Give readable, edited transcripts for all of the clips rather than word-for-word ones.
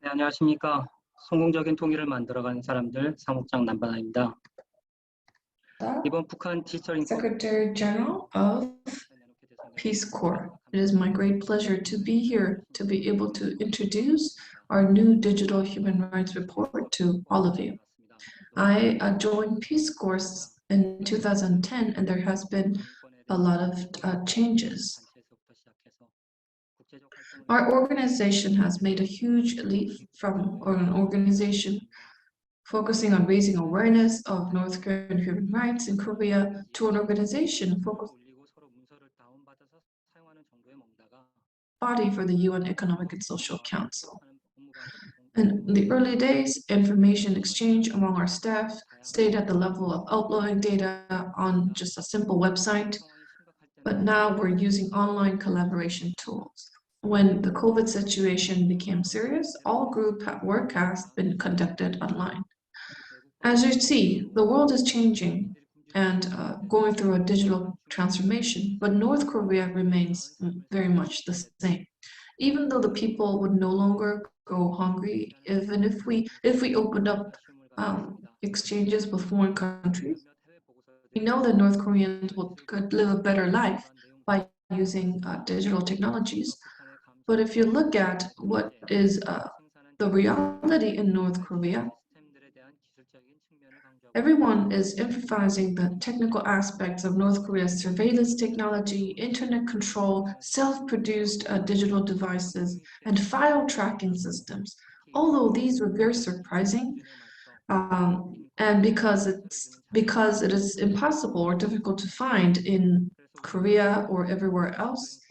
네, 안녕하십니까. 성공적인 통일을 만들어가는 사람들 사무총장 남바나입니다. 이번 북한 디지털 인권 Secretary General of PSCORE. It is my great pleasure to be here to be able to introduce our new digital human rights report to all of you. I joined PSCORE in 2010 and there has been a lot of changes. Our organization has made a huge leap from an organization focusing on raising awareness of North Korean human rights in Korea to an organization focused body for the UN Economic and Social Council. In the early days, information exchange among our staff stayed at the level of uploading data on just a simple website, but now we're using online collaboration tools. When the COVID situation became serious, all group work has been conducted online. As you see, the world is changing and going through a digital transformation, but North Korea remains very much the same. Even though the people would no longer go hungry, even if we opened up exchanges with foreign countries, we know that North Koreans could live a better life by using digital technologies. But if you look at what is the reality in North Korea, everyone is emphasizing the technical aspects of North Korea's surveillance technology, internet control, self-produced digital devices, and file tracking systems. Although these were very surprising, and because it is impossible or difficult to find in Korea or everywhere else,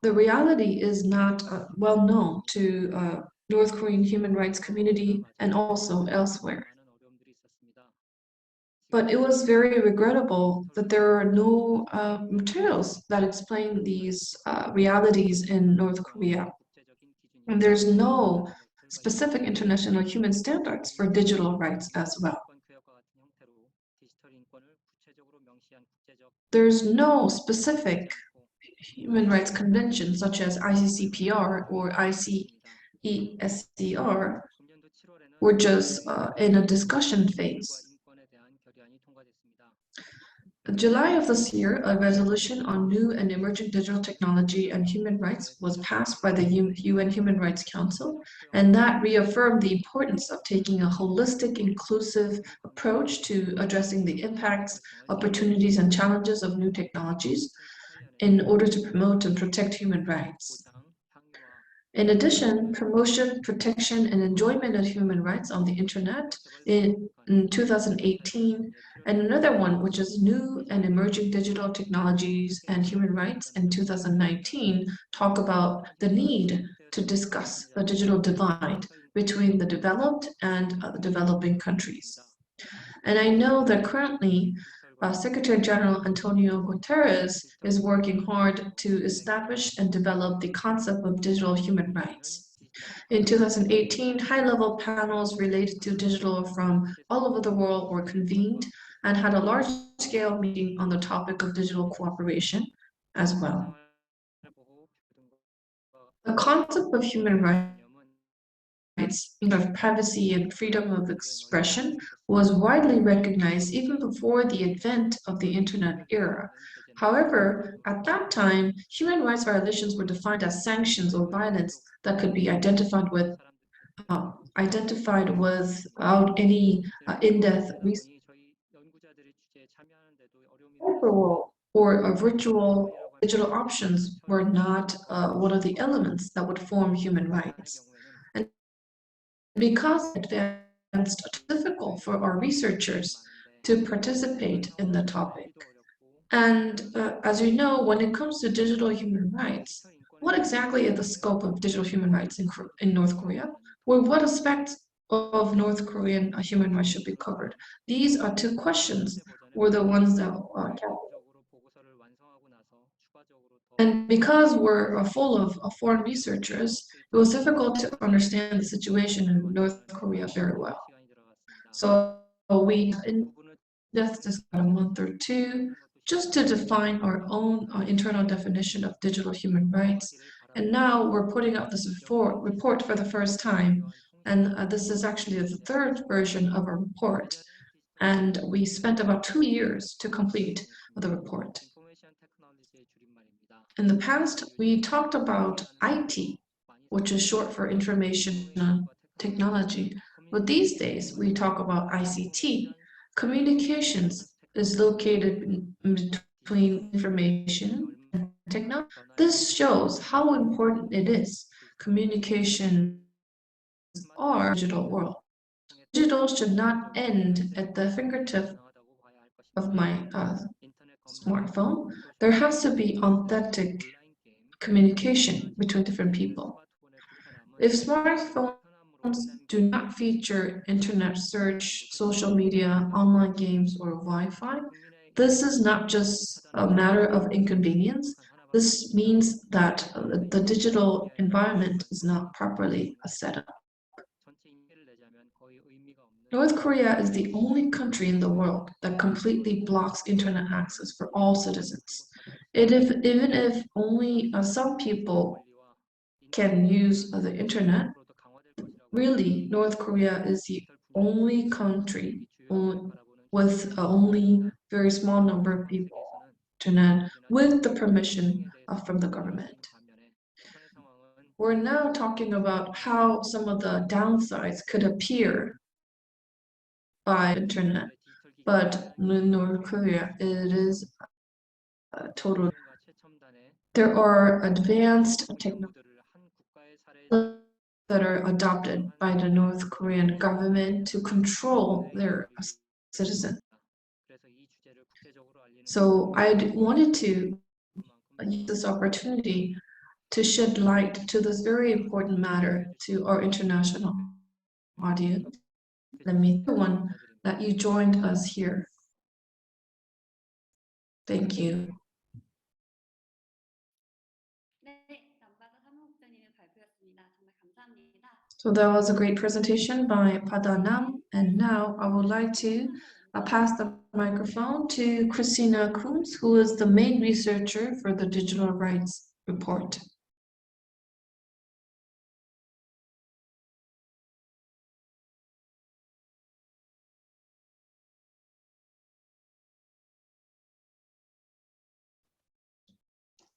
the reality is not well known to North Korean human rights community and also elsewhere. But it was very regrettable that there are no materials that explain these realities in North Korea. And there's no specific international human standards for digital rights as well. There's no specific human rights convention such as ICCPR or ICESCR. We're just in a discussion phase. In July of this year, a resolution on new and emerging digital technology and human rights was passed by the UN Human Rights Council, and that reaffirmed the importance of taking a holistic, inclusive approach to addressing the impacts, opportunities, and challenges of new technologies in order to promote and protect human rights. In addition, promotion, protection, and enjoyment of human rights on the internet in 2018, and another one, which is new and emerging digital technologies and human rights in 2019, talk about the need to discuss the digital divide between the developed and the developing countries. And I know that currently Secretary General Antonio Guterres is working hard to establish and develop the concept of digital human rights. In 2018, high-level panels related to digital from all over the world were convened and had a large-scale meeting on the topic of digital cooperation as well. The concept of human rights, of privacy and freedom of expression was widely recognized even before the advent of the internet era. However, at that time, human rights violations were defined as sanctions or violence that could be identified without any in-depth research or virtual digital options were not one of the elements that would form human rights. Because advanced, it's difficult for our researchers to participate in the topic. And as you know, when it comes to digital human rights, what exactly is the scope of digital human rights in North Korea? Or what aspects of North Korean human rights should be covered? These are two questions, were the ones that and because we're full of foreign researchers, it was difficult to understand the situation in North Korea very well. So we invested a month or two just to define our own internal definition of digital human rights And now we're putting up this report for the first time. And this is actually the third version of a report. And we spent about 2 years to complete the report. In the past, we talked about IT, which is short for information technology. But these days, we talk about ICT. Communications is located in between information and technology. This shows how important it is. Communications are digital world. Digital should not end at the fingertip of my smartphone. There has to be authentic communication between different people. If smartphones do not feature internet search, social media, online games, or Wi-Fi, this is not just a matter of inconvenience. This means that the digital environment is not properly set up. North Korea is the only country in the world that completely blocks internet access for all citizens. Even if only some people can use the internet, really, North Korea is the only country with only very small number of people on internet with the permission from the government. We're now talking about how some of the downsides could appear by internet, but in North Korea, it is total. There are advanced technologies that are adopted by the North Korean government to control their citizens. So I wanted to use this opportunity to shed light to this very important matter to our international audience. Let me thank everyone that you joined us here. Thank you. So that was a great presentation by Pada Nam, and now I would like to pass the microphone to Christina Coombs, who is the main researcher for the Digital Rights Report.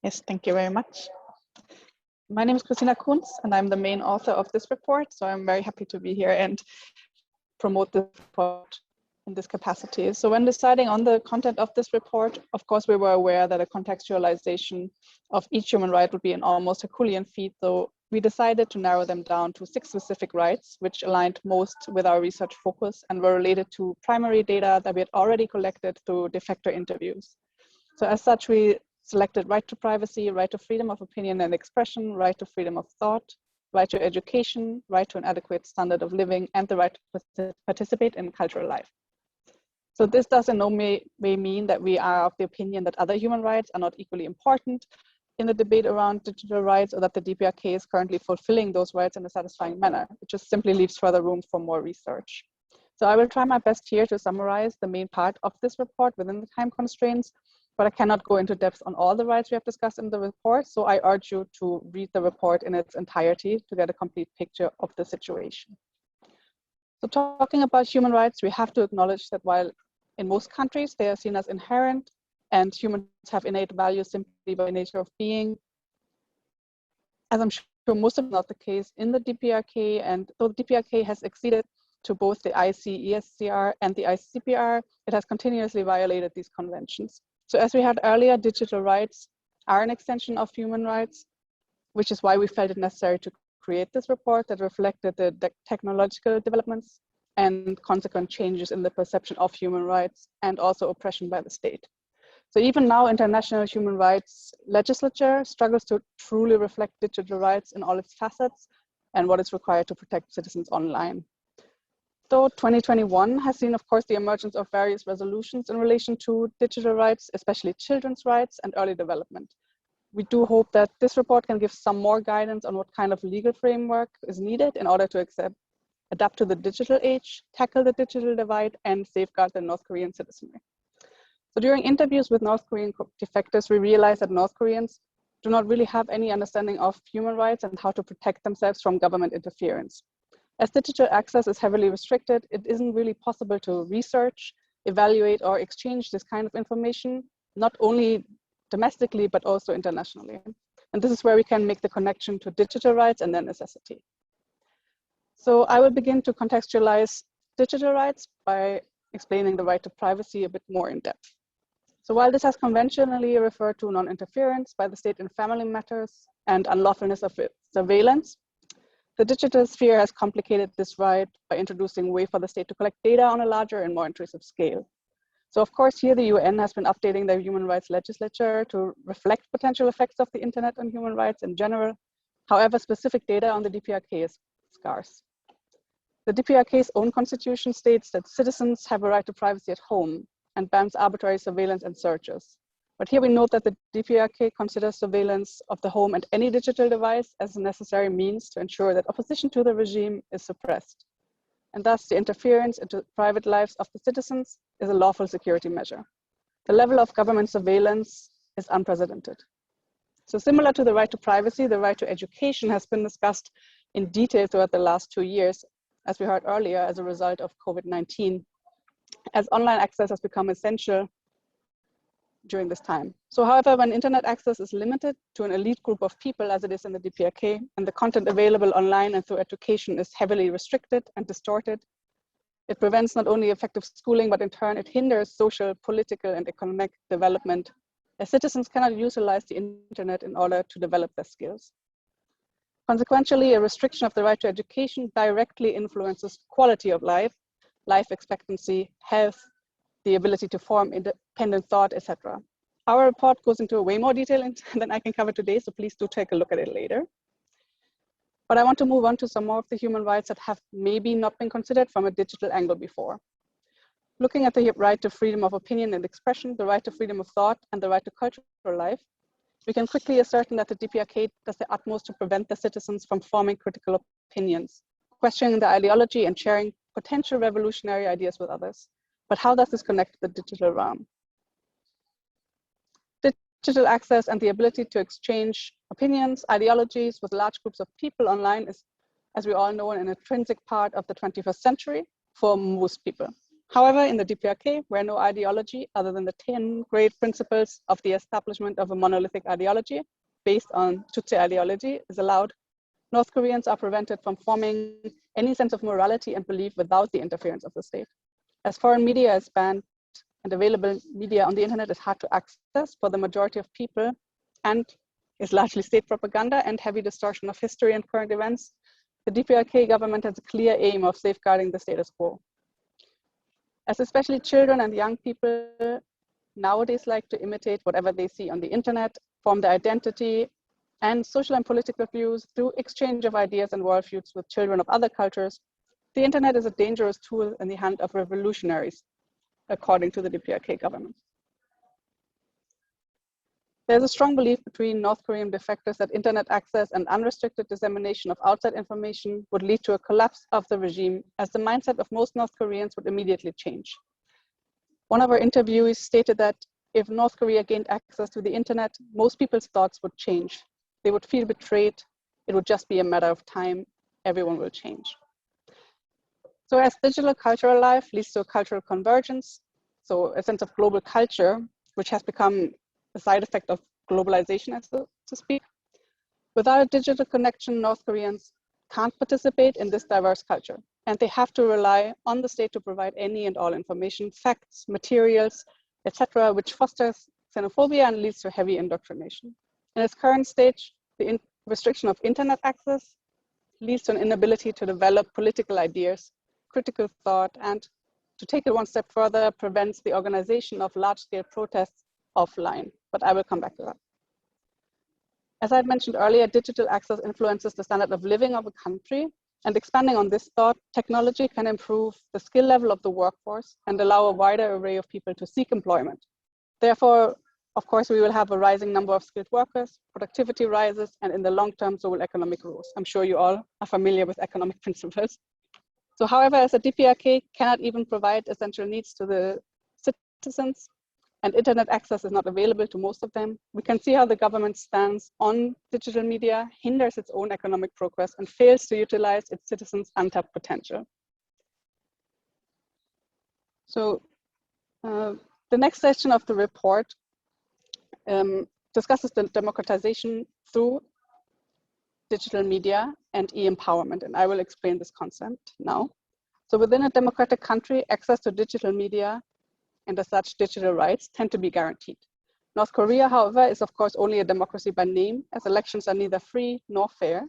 Yes, thank you very much. My name is Christina Kunz, and I'm the main author of this report, so I'm very happy to be here and promote this report in this capacity. So when deciding on the content of this report, of course, we were aware that a contextualization of each human right would be an almost Herculean feat, so we decided to narrow them down to 6 specific rights, which aligned most with our research focus and were related to primary data that we had already collected through de facto interviews. So as such, we selected right to privacy, right to freedom of opinion and expression, right to freedom of thought, right to education, right to an adequate standard of living, and the right to participate in cultural life. So this does in no way mean that we are of the opinion that other human rights are not equally important in the debate around digital rights, or that the DPRK is currently fulfilling those rights in a satisfying manner. It just simply leaves further room for more research. So I will try my best here to summarize the main part of this report within the time constraints, but I cannot go into depth on all the rights we have discussed in the report, so I urge you to read the report in its entirety to get a complete picture of the situation. So talking about human rights, we have to acknowledge that while in most countries they are seen as inherent and humans have innate values simply by nature of being, as I'm sure most of them not the case in the DPRK, and though the DPRK has acceded to both the ICESCR and the ICCPR, it has continuously violated these conventions. So as we heard earlier, digital rights are an extension of human rights, which is why we felt it necessary to create this report that reflected the technological developments and consequent changes in the perception of human rights and also oppression by the state. So even now, international human rights legislature struggles to truly reflect digital rights in all its facets and what is required to protect citizens online. So 2021 has seen, of course, the emergence of various resolutions in relation to digital rights, especially children's rights and early development. We do hope that this report can give some more guidance on what kind of legal framework is needed in order to adapt to the digital age, tackle the digital divide, and safeguard the North Korean citizenry. So during interviews with North Korean defectors, we realized that North Koreans do not really have any understanding of human rights and how to protect themselves from government interference. As digital access is heavily restricted, it isn't really possible to research, evaluate, or exchange this kind of information, not only domestically, but also internationally. And this is where we can make the connection to digital rights and their necessity. So I will begin to contextualize digital rights by explaining the right to privacy a bit more in depth. So while this has conventionally referred to non-interference by the state in family matters and unlawfulness of surveillance, the digital sphere has complicated this right by introducing a way for the state to collect data on a larger and more intrusive scale. So of course, here the UN has been updating their human rights legislature to reflect potential effects of the internet on human rights in general. However, specific data on the DPRK is scarce. The DPRK's own constitution states that citizens have a right to privacy at home and bans arbitrary surveillance and searches. But here we note that the DPRK considers surveillance of the home and any digital device as a necessary means to ensure that opposition to the regime is suppressed. And thus the interference into private lives of the citizens is a lawful security measure. The level of government surveillance is unprecedented. So similar to the right to privacy, the right to education has been discussed in detail throughout the last 2 years, as we heard earlier, as a result of COVID-19, as online access has become essential during this time. So however, when internet access is limited to an elite group of people, as it is in the DPRK, and the content available online and through education is heavily restricted and distorted, it prevents not only effective schooling, but in turn it hinders social, political, and economic development, as citizens cannot utilize the internet in order to develop their skills. Consequently, a restriction of the right to education directly influences quality of life, life expectancy, health, the ability to form independent thought, etc. Our report goes into way more detail than I can cover today, so please do take a look at it later. But I want to move on to some more of the human rights that have maybe not been considered from a digital angle before. Looking at the right to freedom of opinion and expression, the right to freedom of thought, and the right to cultural life, we can quickly ascertain that the DPRK does their utmost to prevent the citizens from forming critical opinions, questioning the ideology and sharing potential revolutionary ideas with others. But how does this connect to the digital realm? Digital access and the ability to exchange opinions, ideologies with large groups of people online is, as we all know, an intrinsic part of the 21st century for most people. However, in the DPRK, where no ideology other than the 10 great principles of the establishment of a monolithic ideology based on Tutsi ideology is allowed, North Koreans are prevented from forming any sense of morality and belief without the interference of the state. As foreign media is banned and available media on the internet is hard to access for the majority of people and is largely state propaganda and heavy distortion of history and current events, the DPRK government has a clear aim of safeguarding the status quo. As especially children and young people nowadays like to imitate whatever they see on the internet, form their identity and social and political views through exchange of ideas and worldviews with children of other cultures, the internet is a dangerous tool in the hand of revolutionaries, according to the DPRK government. There's a strong belief between North Korean defectors that internet access and unrestricted dissemination of outside information would lead to a collapse of the regime, as the mindset of most North Koreans would immediately change. One of our interviewees stated that if North Korea gained access to the internet, most people's thoughts would change. They would feel betrayed. It would just be a matter of time. Everyone will change. So as digital cultural life leads to a cultural convergence, so a sense of global culture, which has become a side effect of globalization, so to speak. Without a digital connection, North Koreans can't participate in this diverse culture, and they have to rely on the state to provide any and all information, facts, materials, etc., which fosters xenophobia and leads to heavy indoctrination. In its current stage, the restriction of internet access leads to an inability to develop political ideas, critical thought, and to take it one step further, prevents the organization of large-scale protests offline, but I will come back to that. As I had mentioned earlier, digital access influences the standard of living of a country, and expanding on this thought, technology can improve the skill level of the workforce and allow a wider array of people to seek employment. Therefore, of course, we will have a rising number of skilled workers, productivity rises, and in the long term, so will economic growth. I'm sure you all are familiar with economic principles. So however, as a DPRK cannot even provide essential needs to the citizens, and internet access is not available to most of them, we can see how the government stands on digital media, hinders its own economic progress, and fails to utilize its citizens' untapped potential. So the next section of the report discusses the democratization through digital media and e-empowerment, and I will explain this concept now. So within a democratic country, access to digital media and as such digital rights tend to be guaranteed. North Korea, however, is of course only a democracy by name, as elections are neither free nor fair.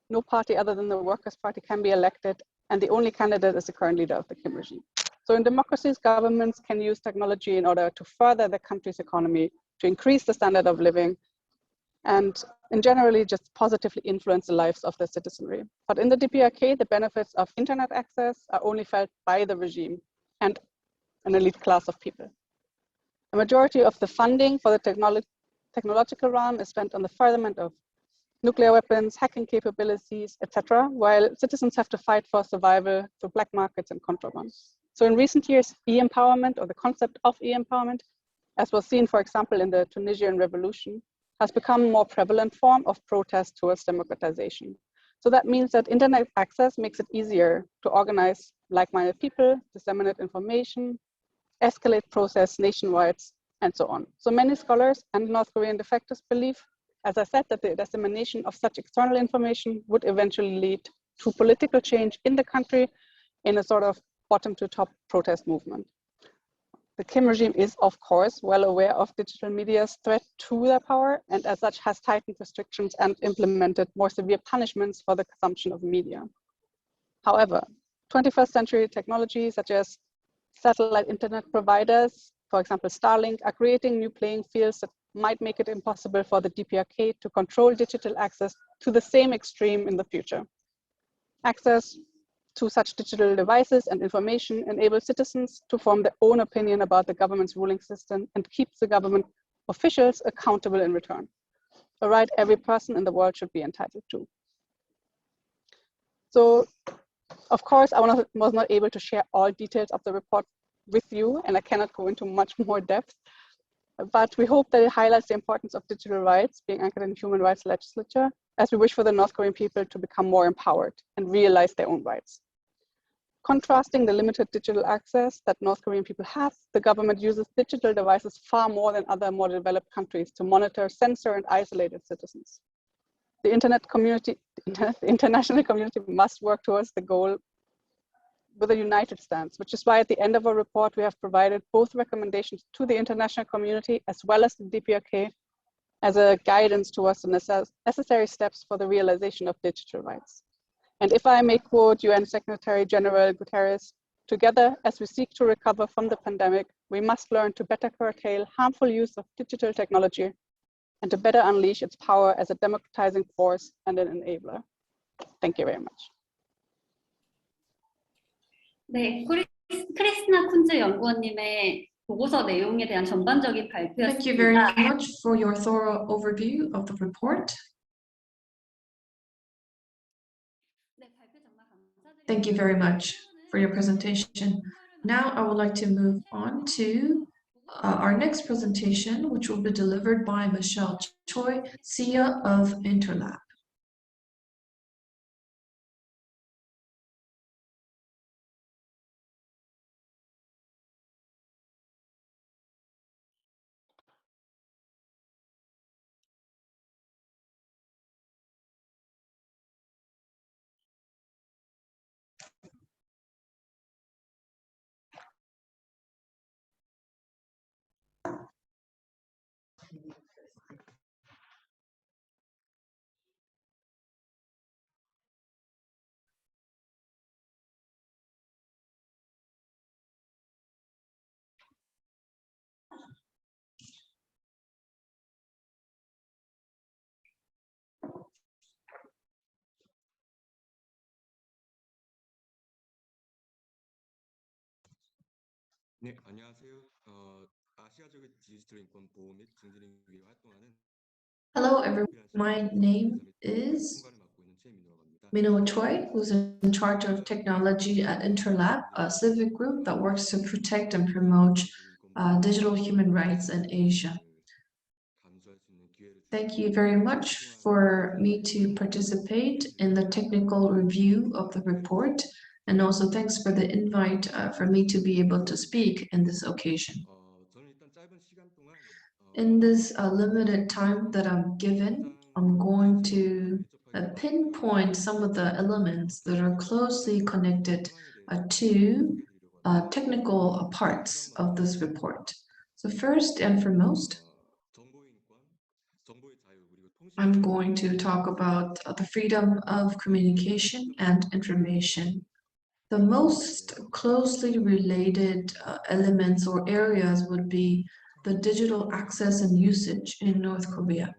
No party other than the Workers' Party can be elected, and the only candidate is the current leader of the Kim regime. So in democracies, governments can use technology in order to further the country's economy, to increase the standard of living, and generally just positively influence the lives of the citizenry. But in the DPRK, the benefits of internet access are only felt by the regime and an elite class of people. A majority of the funding for the technological realm is spent on the furtherment of nuclear weapons, hacking capabilities, etc., while citizens have to fight for survival through black markets and contraband. So in recent years, e-empowerment, or the concept of e-empowerment, as was seen, for example, in the Tunisian revolution, has become a more prevalent form of protest towards democratization. So that means that internet access makes it easier to organize like-minded people, disseminate information, escalate process nationwide, and so on. So many scholars and North Korean defectors believe, as I said, that the dissemination of such external information would eventually lead to political change in the country in a sort of bottom to top protest movement. The Kim regime is, of course, well aware of digital media's threat to their power, and as such has tightened restrictions and implemented more severe punishments for the consumption of media. However, 21st century technologies such as satellite internet providers, for example, Starlink, are creating new playing fields that might make it impossible for the DPRK to control digital access to the same extreme in the future. Access to such digital devices and information enables citizens to form their own opinion about the government's ruling system and keeps the government officials accountable in return. A right every person in the world should be entitled to. So, of course, I was not able to share all details of the report with you, and I cannot go into much more depth, but we hope that it highlights the importance of digital rights being anchored in human rights legislature, as we wish for the North Korean people to become more empowered and realize their own rights. Contrasting the limited digital access that North Korean people have, the government uses digital devices far more than other more developed countries to monitor, censor, and isolate its citizens. The international community must work towards the goal with a united stance, which is why at the end of our report, we have provided both recommendations to the international community as well as the DPRK as a guidance towards the necessary steps for the realization of digital rights. And if I may quote UN Secretary General Guterres, together as we seek to recover from the pandemic, we must learn to better curtail harmful use of digital technology and to better unleash its power as a democratizing force and an enabler. Thank you very much. 네, 크리스티나 쿤즈 연구원님의 보고서 내용에 대한 전반적인 발표였습니다. Thank you very much for your thorough overview of the report. Thank you very much for your presentation. Now I would like to move on to our next presentation, which will be delivered by Michelle Choi, CEO of Interlab. 네, 안녕하세요. 아시아적인 디지털 인권 보호 및 증진을 위해 활동하는 Hello, everyone. My name is Minho Choi, who's in charge of technology at Interlab, a civic group that works to protect and promote digital human rights in Asia. Thank you very much for me to participate in the technical review of the report, and also thanks for the invite for me to be able to speak in this occasion. In this limited time that I'm given, I'm going to pinpoint some of the elements that are closely connected to technical parts of this report. So first and foremost, I'm going to talk about the freedom of communication and information. The most closely related elements or areas would be the digital access and usage in North Korea.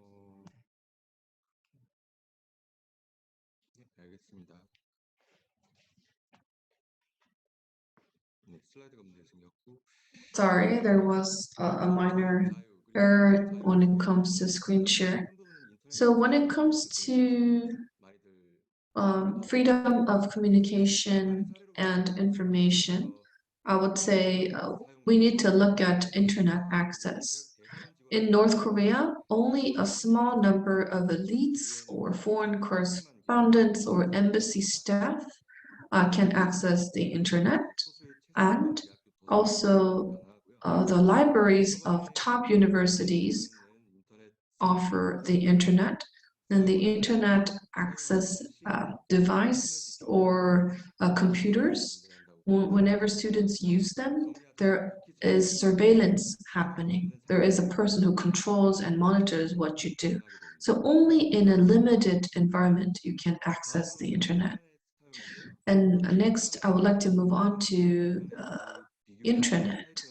Sorry, there was a minor error when it comes to screen share. So when it comes to freedom of communication and information, I would say we need to look at internet access. In North Korea, only a small number of elites or foreign correspondents or embassy staff can access the internet, and also the libraries of top universities offer the internet, and the internet access device or computers, whenever students use them, there is surveillance happening. There is a person who controls and monitors what you do. So only in a limited environment you can access the internet. And next, I would like to move on to intranet.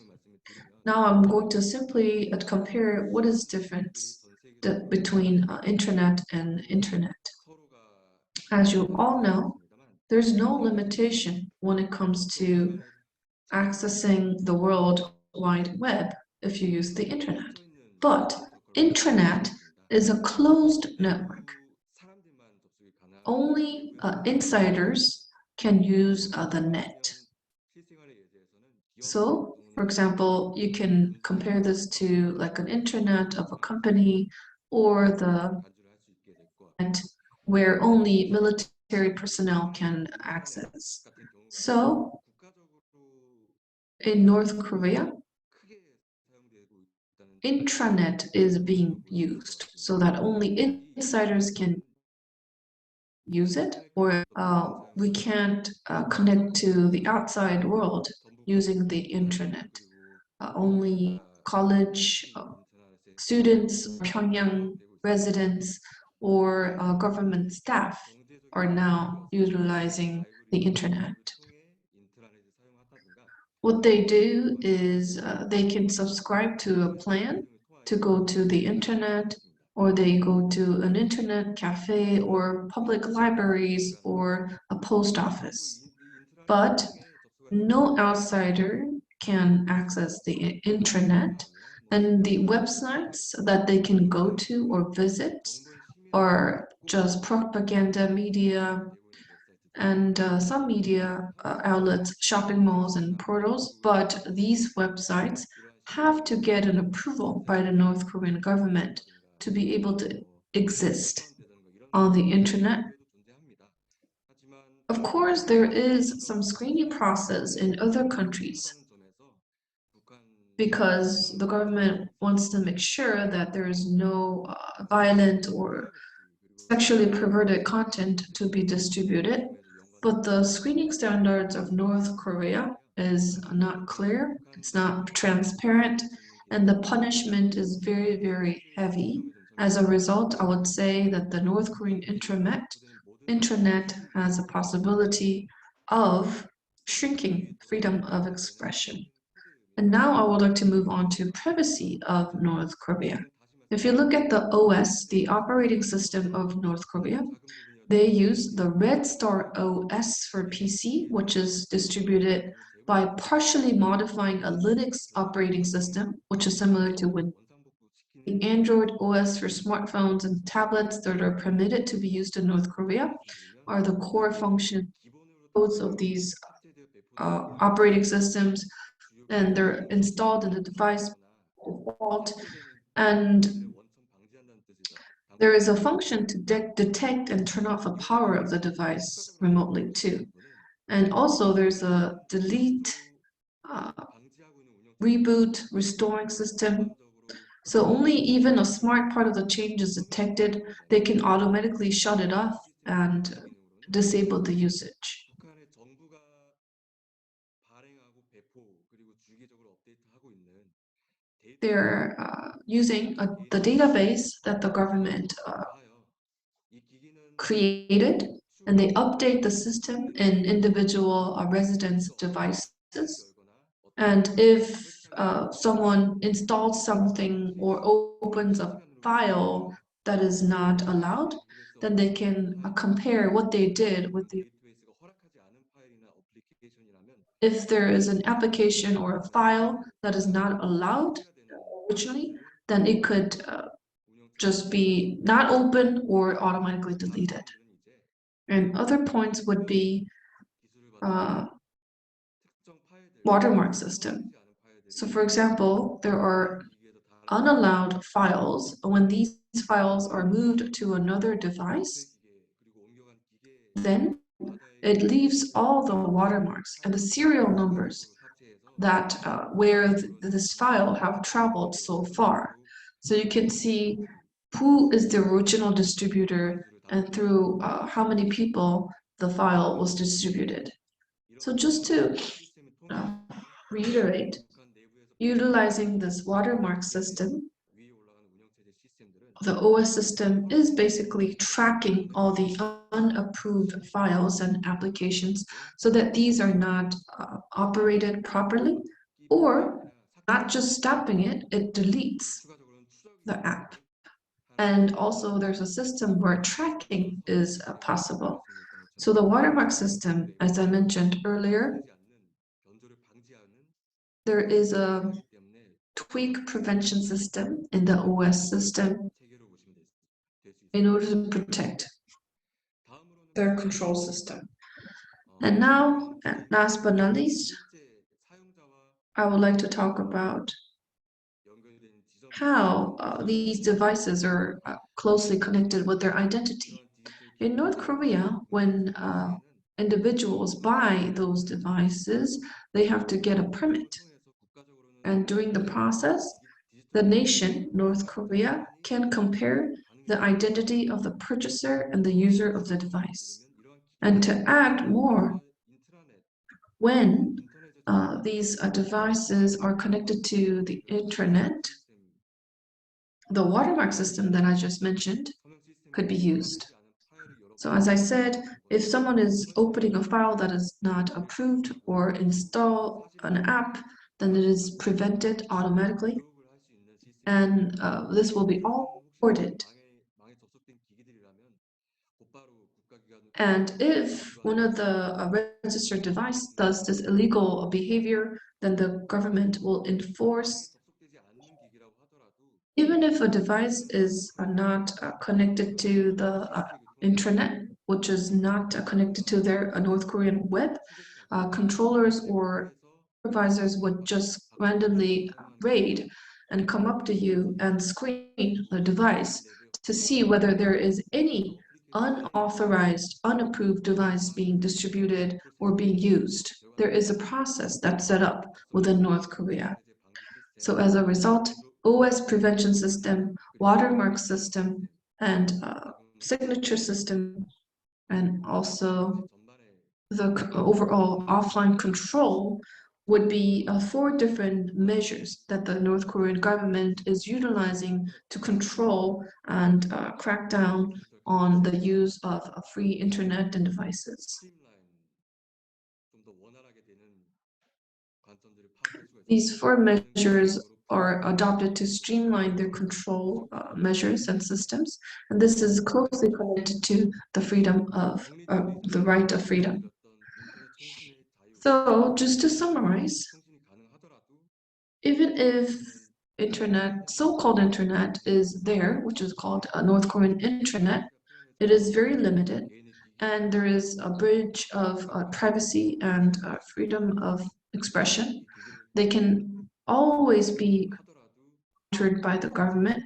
Now I'm going to simply compare what is the difference between intranet and internet. As you all know, there's no limitation when it comes to accessing the World Wide Web if you use the internet. But intranet is a closed network. Only insiders can use the net. So, for example, you can compare this to like an intranet of a company or the net where only military personnel can access. So, in North Korea, intranet is being used so that only insiders can use it, or we can't connect to the outside world using the internet. Only college students, Pyongyang residents, or government staff are now utilizing the internet. What they do is they can subscribe to a plan to go to the internet, or they go to an internet cafe or public libraries or a post office. But no outsider can access the intranet, and the websites that they can go to or visit are just propaganda media and some media outlets, shopping malls and portals, but these websites have to get an approval by the North Korean government to be able to exist on the internet. Of course, there is some screening process in other countries because the government wants to make sure that there is no violent or sexually perverted content to be distributed. But the screening standards of North Korea is not clear, it's not transparent, and the punishment is very, very heavy. As a result, I would say that the North Korean intranet has a possibility of shrinking freedom of expression. And now I would like to move on to privacy of North Korea. If you look at the OS, the operating system of North Korea, they use the Red Star OS for PC, which is distributed by partially modifying a Linux operating system, which is similar to Windows. The Android OS for smartphones and tablets that are permitted to be used in North Korea are the core function codes of these operating systems. and they're installed in the device default, and there is a function to detect and turn off the power of the device remotely too. And also there's a delete, reboot, restoring system. So only even a smart part of the change is detected, they can automatically shut it off and disable the usage. They're using the database that the government created, and they update the system in individual residence devices. And if someone installs something or opens a file that is not allowed, then they can compare what they did with the. If there is an application or a file that is not allowed originally, then it could just be not open or automatically deleted. And other points would be watermark system. So for example, there are unallowed files. When these files are moved to another device, then it leaves all the watermarks and the serial numbers that where this file have traveled so far. So you can see who is the original distributor and through how many people the file was distributed. So just to reiterate, utilizing this watermark system, the OS system is basically tracking all the unapproved files and applications so that these are not operated properly, or not just stopping it, it deletes the app. And also there's a system where tracking is possible. So the watermark system, as I mentioned earlier, there is a tweak prevention system in the OS system in order to protect their control system. And now, last but not least, I would like to talk about how these devices are closely connected with their identity. In North Korea, when individuals buy those devices, they have to get a permit. And during the process, the nation, North Korea, can compare the identity of the purchaser and the user of the device. And to add more, when these devices are connected to the internet, the watermark system that I just mentioned could be used. So as I said, if someone is opening a file that is not approved or install an app, then it is prevented automatically. And this will be all recorded. And if one of the registered device does this illegal behavior, then the government will enforce. Even if a device is not connected to the internet, which is not connected to their North Korean web, controllers or supervisors would just randomly raid and come up to you and screen the device to see whether there is any unauthorized, unapproved device being distributed or being used. There is a process that's set up within North Korea. So as a result, OS prevention system, watermark system, and signature system, and also the overall offline control would be 4 different measures that the North Korean government is utilizing to control and crack down on the use of free internet and devices. These 4 measures are adopted to streamline their control measures and systems, and this is closely connected to the freedom of the right of freedom. So just to summarize, even if internet, so-called internet is there, which is called a North Korean internet, it is very limited, and there is a bridge of privacy and freedom of expression. they can always be monitored by the government.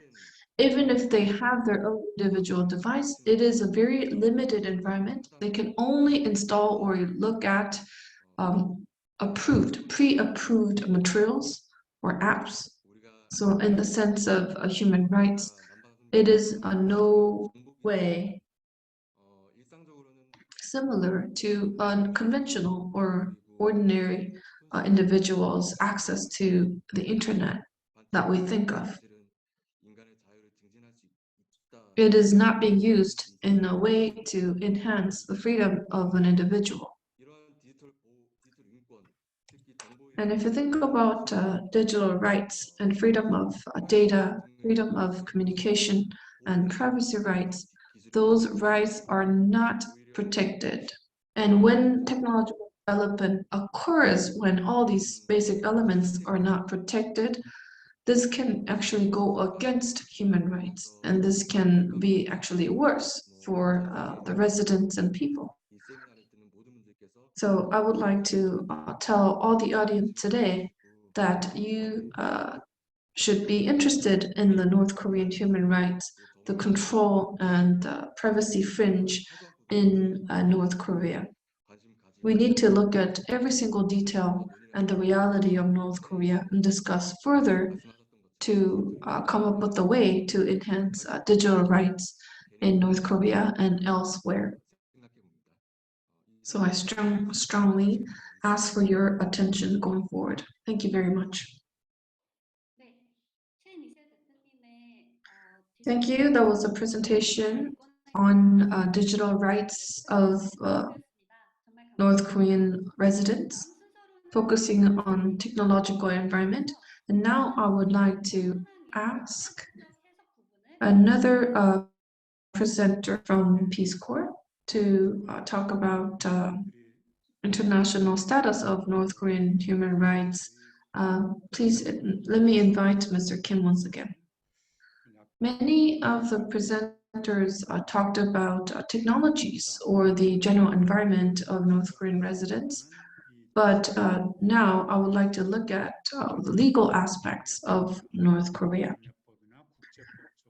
Even if they have their own individual device, it is a very limited environment. They can only install or look at pre-approved materials or apps. So in the sense of human rights, it is no way similar to unconventional or ordinary individuals' access to the internet that we think of. It is not being used in a way to enhance the freedom of an individual. And if you think about digital rights and freedom of data, freedom of communication, and privacy rights, those rights are not protected. And when technological development occurs, when all these basic elements are not protected, this can actually go against human rights, and this can be actually worse for the residents and people. So I would like to tell all the audience today that you should be interested in the North Korean human rights, the control and privacy fringe in North Korea. We need to look at every single detail and the reality of North Korea and discuss further to come up with a way to enhance digital rights in North Korea and elsewhere. So I strongly ask for your attention going forward. Thank you very much. Thank you. That was a presentation on digital rights of North Korean residents, focusing on technological environment. And now I would like to ask another presenter from PSCORE to talk about international status of North Korean human rights. Please let me invite Mr. Kim once again. Many of the presenters talked about technologies or the general environment of North Korean residents. But now I would like to look at the legal aspects of North Korea.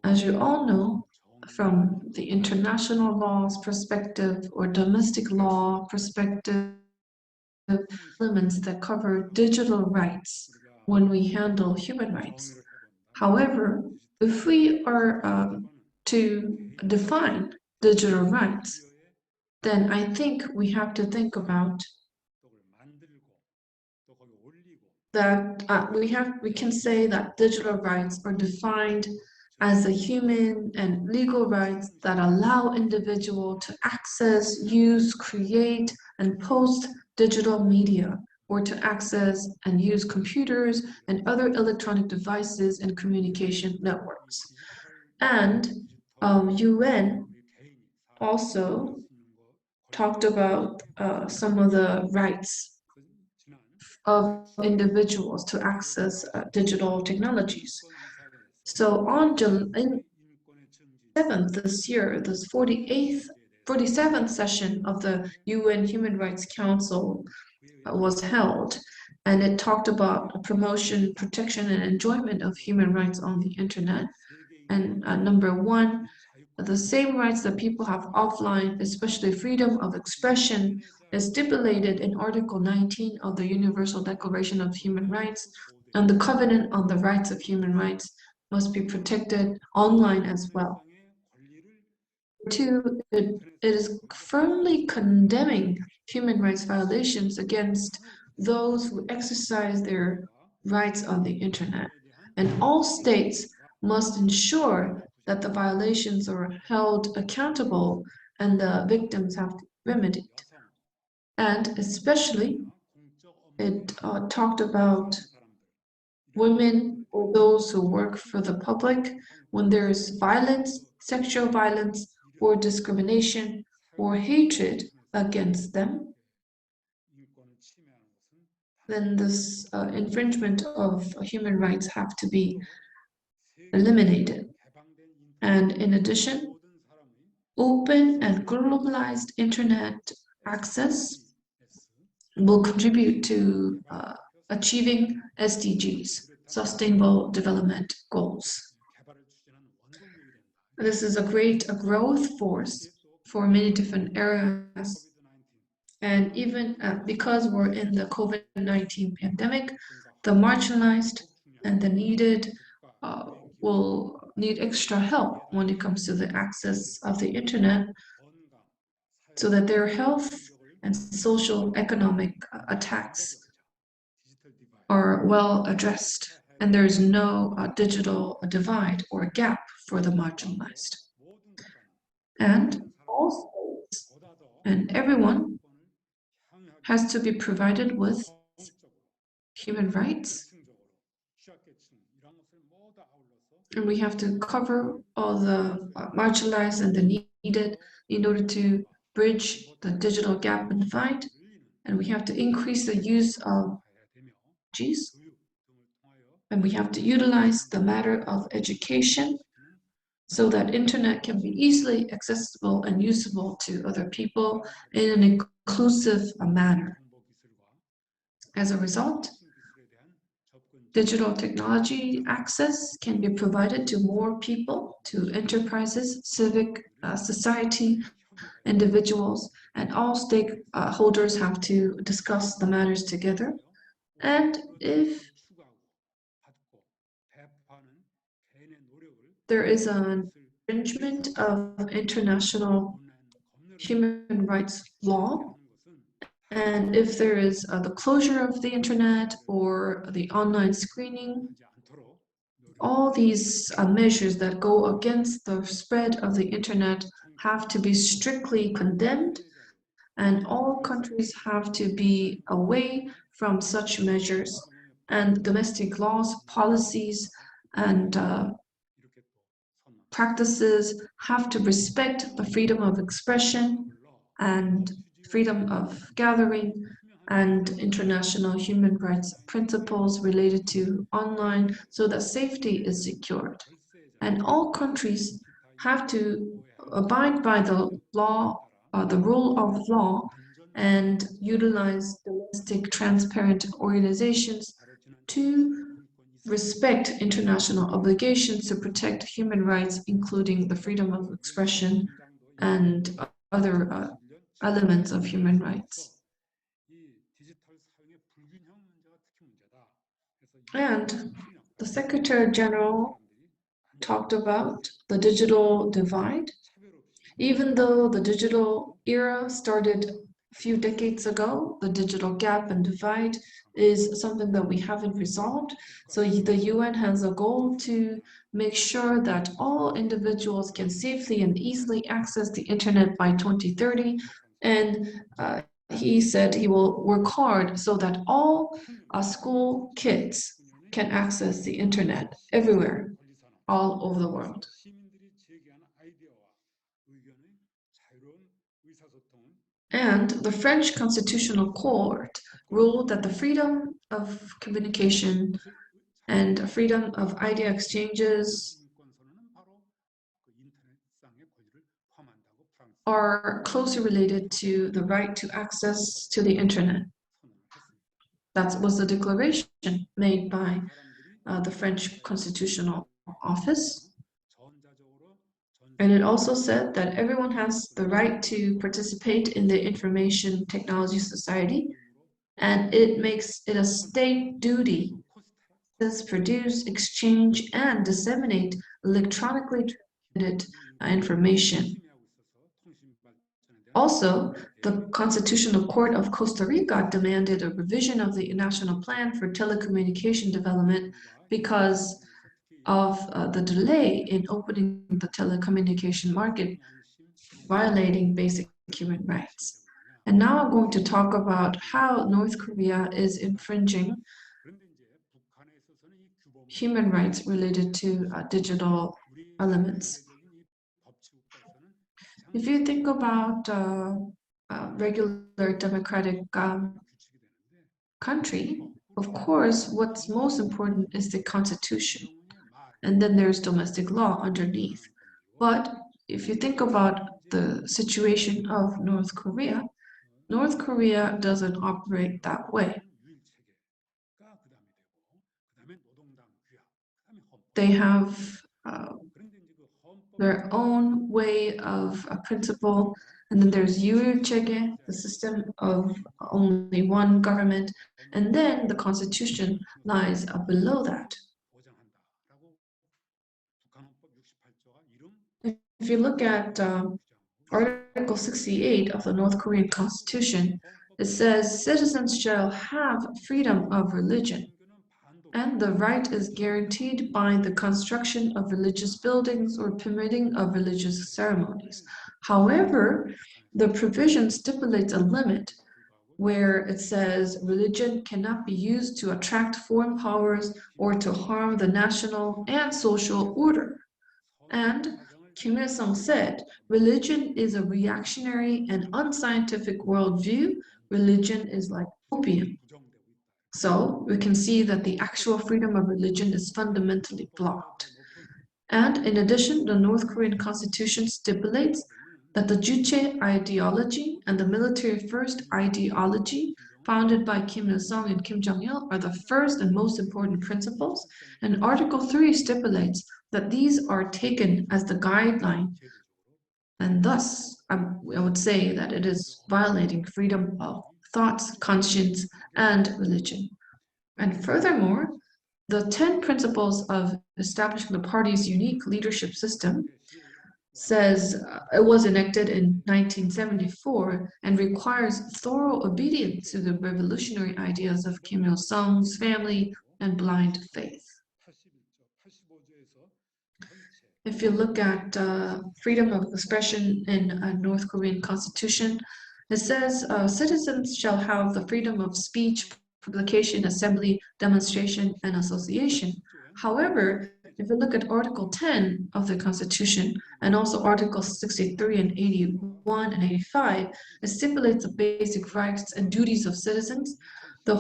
As you all know, from the international law's perspective or domestic law perspective, elements that cover digital rights when we handle human rights. However, if we are to define digital rights, then I think we have to think about that we can say that digital rights are defined as the human and legal rights that allow individuals to access, use, create, and post digital media, or to access and use computers and other electronic devices and communication networks. And UN also talked about some of the rights of individuals to access digital technologies. So on July 7th this year, this 47th session of the UN Human Rights Council was held, and it talked about promotion, protection, and enjoyment of human rights on the internet. And number one, the same rights that people have offline, especially freedom of expression, is stipulated in Article 19 of the Universal Declaration of Human Rights, and the Covenant on the Rights of Human Rights must be protected online as well. Two, it is firmly condemning human rights violations against those who exercise their rights on the internet. And all states must ensure that the violations are held accountable and the victims have to be remedied. And especially, it talked about women or those who work for the public when there is violence, sexual violence, or discrimination or hatred against them. Then this infringement of human rights have to be eliminated. And in addition, open and globalized internet access will contribute to achieving SDGs, Sustainable Development Goals. This is a great growth force for many different areas. And even because we're in the COVID-19 pandemic, the marginalized and the needed will need extra help when it comes to the access of the internet so that their health and social economic attacks are well addressed and there is no digital divide or gap for the marginalized. And all states and everyone has to be provided with human rights. And we have to cover all the marginalized and the needed in order to bridge the digital gap and divide. And we have to increase the use of technologies. And we have to utilize the matter of education so that internet can be easily accessible and usable to other people in an inclusive manner. As a result, digital technology access can be provided to more people, to enterprises, civic society, individuals, and all stakeholders have to discuss the matters together. And if there is an infringement of international human rights law, and if there is the closure of the internet or the online screening, all these measures that go against the spread of the internet have to be strictly condemned, and all countries have to be away from such measures, and domestic laws, policies, and practices have to respect the freedom of expression and freedom of gathering and international human rights principles related to online so that safety is secured. And all countries have to abide by the law, the rule of law, and utilize domestic transparent organizations to respect international obligations to protect human rights, including the freedom of expression and other elements of human rights. And the Secretary General talked about the digital divide. Even though the digital era started a few decades ago, the digital gap and divide is something that we haven't resolved. So the UN has a goal to make sure that all individuals can safely and easily access the internet by 2030. And he said he will work hard so that all school kids can access the internet everywhere, all over the world. And the French Constitutional Court ruled that the freedom of communication and freedom of idea exchanges are closely related to the right to access to the internet. That was the declaration made by the French Constitutional Office. And it also said that everyone has the right to participate in the information technology society, and it makes it a state duty to produce, exchange, and disseminate electronically transmitted information. Also, the Constitutional Court of Costa Rica demanded a revision of the National Plan for Telecommunication Development because of the delay in opening the telecommunication market, violating basic human rights. And now I'm going to talk about how North Korea is infringing human rights related to digital elements. If you think about a regular democratic country, of course, what's most important is the constitution. And then there's domestic law underneath. But if you think about the situation of North Korea doesn't operate that way. they have their own way of a principle, and then there's 유일체계, the system of only one government, and then the constitution lies below that. If you look at Article 68 of the North Korean Constitution, it says citizens shall have freedom of religion, and the right is guaranteed by the construction of religious buildings or permitting of religious ceremonies. However, the provision stipulates a limit where it says religion cannot be used to attract foreign powers or to harm the national and social order. And Kim Il-sung said, religion is a reactionary and unscientific worldview. Religion is like opium. So we can see that the actual freedom of religion is fundamentally blocked. And in addition, the North Korean Constitution stipulates that the Juche ideology and the military first ideology founded by Kim Il-sung and Kim Jong-il are the first and most important principles. And Article 3 stipulates that these are taken as the guideline. And thus, I would say that it is violating freedom of thoughts, conscience, and religion. And furthermore, the 10 principles of establishing the party's unique leadership system says it was enacted in 1974 and requires thorough obedience to the revolutionary ideas of Kim Il-sung's family and blind faith. If you look at freedom of expression in a North Korean constitution, it says citizens shall have the freedom of speech, publication, assembly, demonstration, and association. However, if you look at Article 10 of the Constitution and also Articles 63 and 81 and 85, it stipulates the basic rights and duties of citizens, the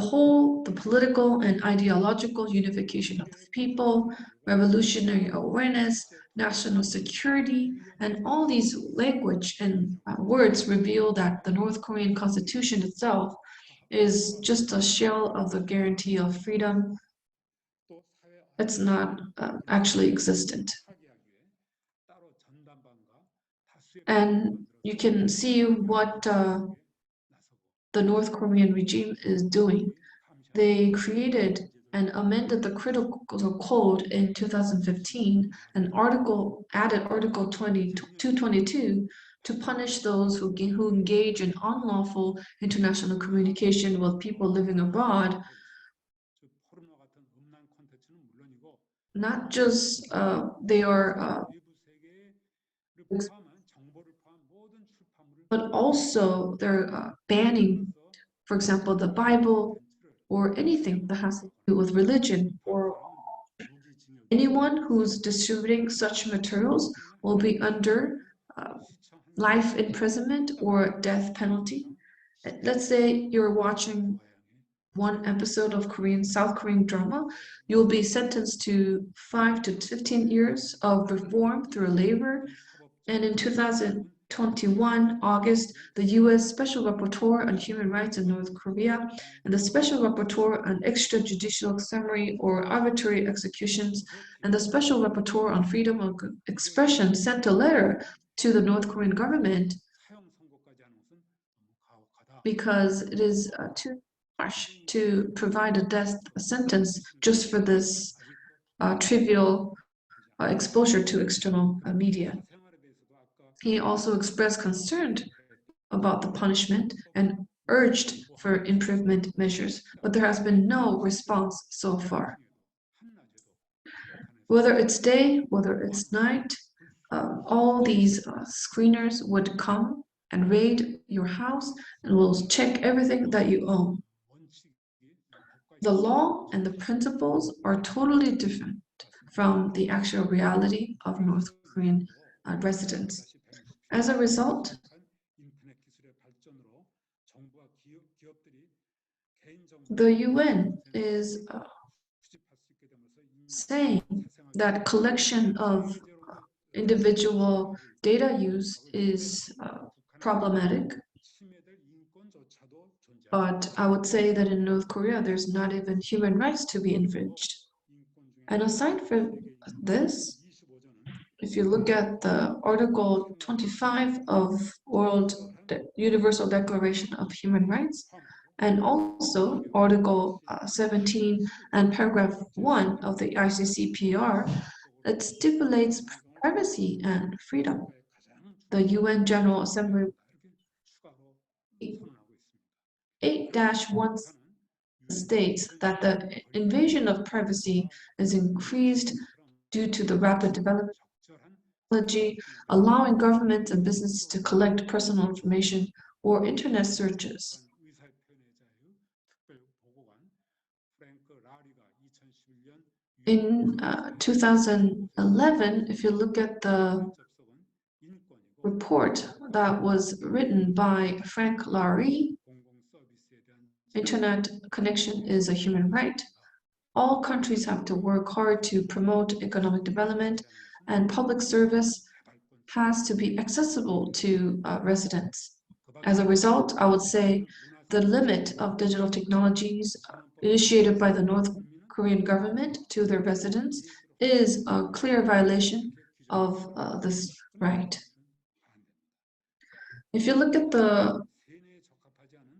political and ideological unification of the people, revolutionary awareness, national security, and all these language and words reveal that the North Korean Constitution itself is just a shell of the guarantee of freedom. It's not actually existent. And you can see what the North Korean regime is doing. They created and amended the critical code in 2015 and added Article 222 to punish those who engage in unlawful international communication with people living abroad. Not just they are but also they're banning, for example, the Bible or anything that has to do with religion, or anyone who's distributing such materials will be under life imprisonment or death penalty. Let's say you're watching one episode of South Korean drama, you'll be sentenced to 5 to 15 years of reform through labor. And in 2021, August, the U.S. Special Rapporteur on Human Rights in North Korea and the Special Rapporteur on Extrajudicial Summary or Arbitrary Executions and the Special Rapporteur on Freedom of Expression sent a letter to the North Korean government because it is too harsh to provide a death sentence just for this trivial exposure to external media. He also expressed concern about the punishment and urged for improvement measures, but there has been no response so far. Whether it's day, whether it's night, all these screeners would come and raid your house and will check everything that you own. The law and the principles are totally different from the actual reality of North Korean residents. As a result, the UN is saying that collection of individual data use is problematic. But I would say that in North Korea, there's not even human rights to be infringed. And aside from this, if you look at the Article 25 of Universal Declaration of Human Rights, and also Article 17 and Paragraph 1 of the ICCPR, it stipulates privacy and freedom. The UN General Assembly 8-1 states that the invasion of privacy is increased due to the rapid development of technology, allowing governments and businesses to collect personal information or internet searches. In 2011, if you look at the report that was written by Frank Laurie, Internet connection is a human right. All countries have to work hard to promote economic development, and public service has to be accessible to residents. As a result, I would say the limit of digital technologies initiated by the North Korean government to their residents is a clear violation of this right. If you look at the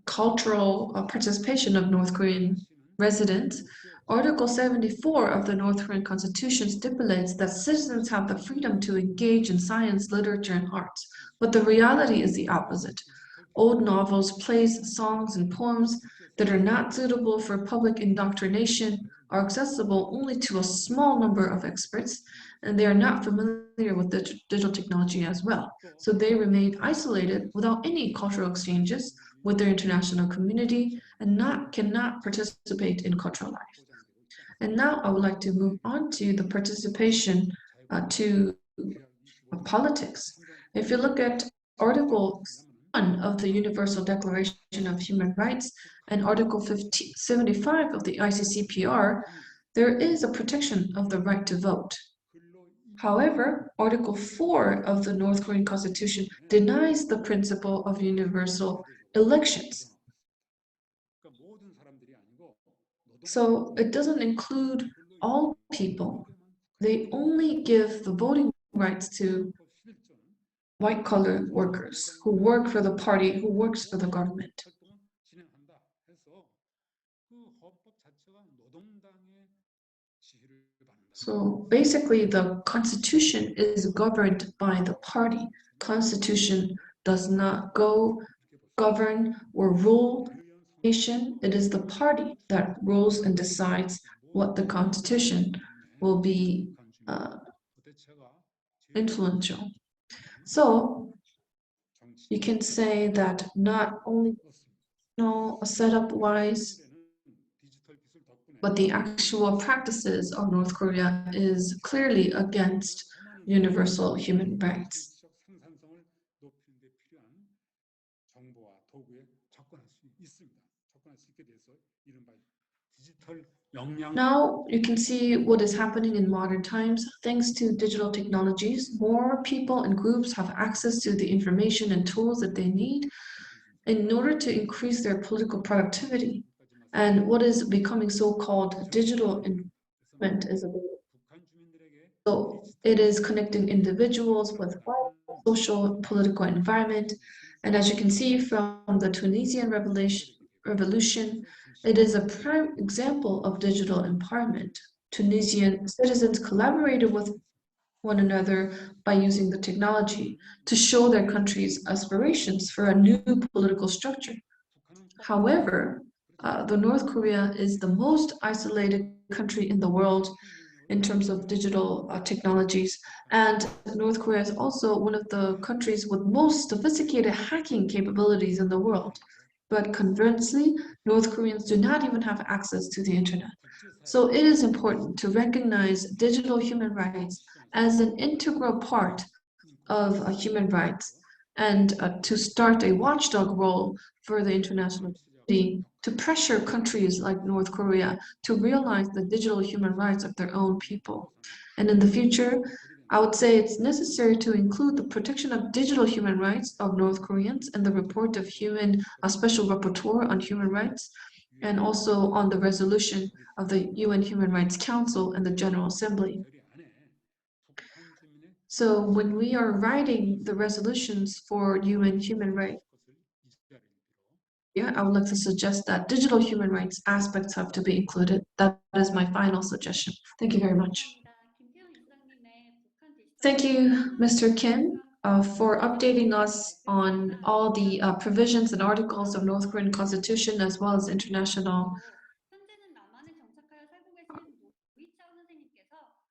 cultural participation of North Korean residents, Article 74 of the North Korean Constitution stipulates that citizens have the freedom to engage in science, literature, and arts. But the reality is the opposite. Old novels, plays, songs, and poems that are not suitable for public indoctrination are accessible only to a small number of experts, and they are not familiar with digital technology as well. So they remain isolated without any cultural exchanges with their international community and cannot participate in cultural life. And now I would like to move on to the participation to politics. If you look at Article 1 of the Universal Declaration of Human Rights and Article 75 of the ICCPR, there is a protection of the right to vote. However, Article 4 of the North Korean Constitution denies the principle of universal elections. So it doesn't include all people. They only give the voting rights to white-collar workers who work for the party, who works for the government. So basically, the Constitution is governed by the party. Constitution does not govern or rule the nation. It is the party that rules and decides what the Constitution will be influential. So you can say that not only setup-wise, but the actual practices of North Korea is clearly against universal human rights. Now you can see what is happening in modern times. Thanks to digital technologies, more people and groups have access to the information and tools that they need in order to increase their political productivity. And what is becoming so-called digital environment is available. So it is connecting individuals with social and political environment. And as you can see from the Tunisian revolution, it is a prime example of digital empowerment. Tunisian citizens collaborated with one another by using the technology to show their country's aspirations for a new political structure. However, the North Korea is the most isolated country in the world in terms of digital technologies, and North Korea is also one of the countries with most sophisticated hacking capabilities in the world. But conversely, North Koreans do not even have access to the internet. So it is important to recognize digital human rights as an integral part of human rights and to start a watchdog role for the international community to pressure countries like North Korea to realize the digital human rights of their own people. And in the future, I would say it's necessary to include the protection of digital human rights of North Koreans in the report of a special rapporteur on human rights. and also on the resolution of the UN Human Rights Council and the General Assembly. So when we are writing the resolutions for UN human rights, I would like to suggest that digital human rights aspects have to be included. That is my final suggestion. Thank you very much. Thank you, Mr. Kim, for updating us on all the provisions and articles of North Korean Constitution as well as international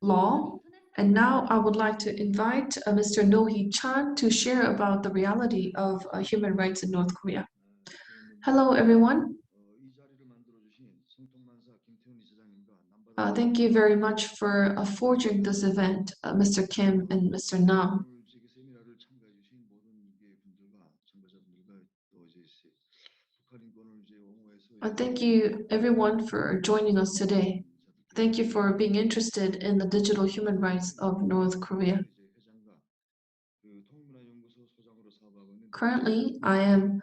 law. And now I would like to invite Mr. Nohi-chan to share about the reality of human rights in North Korea. Hello, everyone. Thank you very much for forging this event, Mr. Kim and Mr. Nam. Thank you, everyone, for joining us today. Thank you for being interested in the digital human rights of North Korea. Currently, I am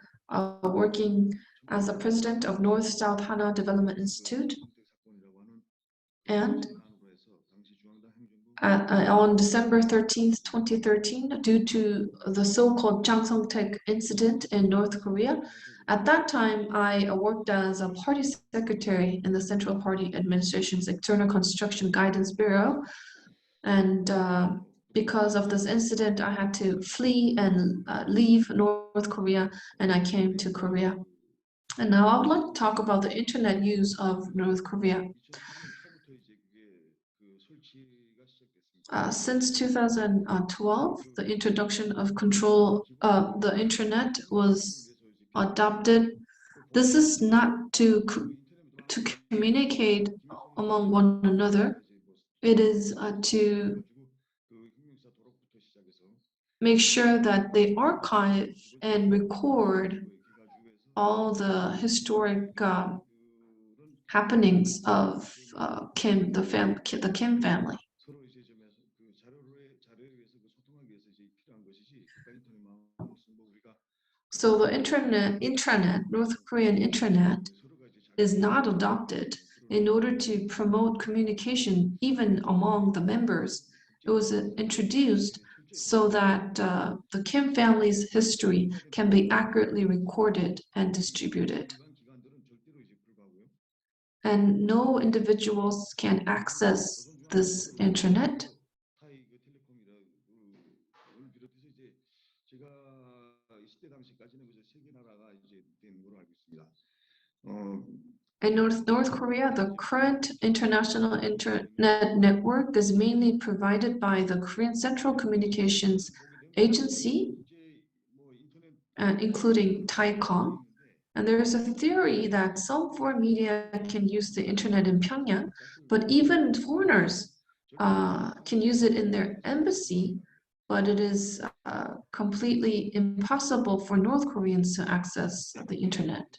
working as a president of North-South Hana Development Institute. And on December 13th, 2013, due to the so-called Jang Song-taek incident in North Korea, at that time, I worked as a party secretary in the Central Party Administration's External Construction Guidance Bureau. And because of this incident, I had to flee and leave North Korea, and I came to Korea. And now I would like to talk about the internet use of North Korea. Since 2012, the introduction of control of the internet was adopted. This is not to communicate among one another. It is to make sure that they archive and record all the historic happenings of the Kim family. So the intranet, North Korean intranet, is not adopted in order to promote communication even among the members. It was introduced so that the Kim family's history can be accurately recorded and distributed. And no individuals can access this internet. In North Korea, the current international internet network is mainly provided by the Korean Central Communications Agency, including TAICOM. And there is a theory that some foreign media can use the internet in Pyongyang, but even foreigners can use it in their embassy, but it is completely impossible for North Koreans to access the internet.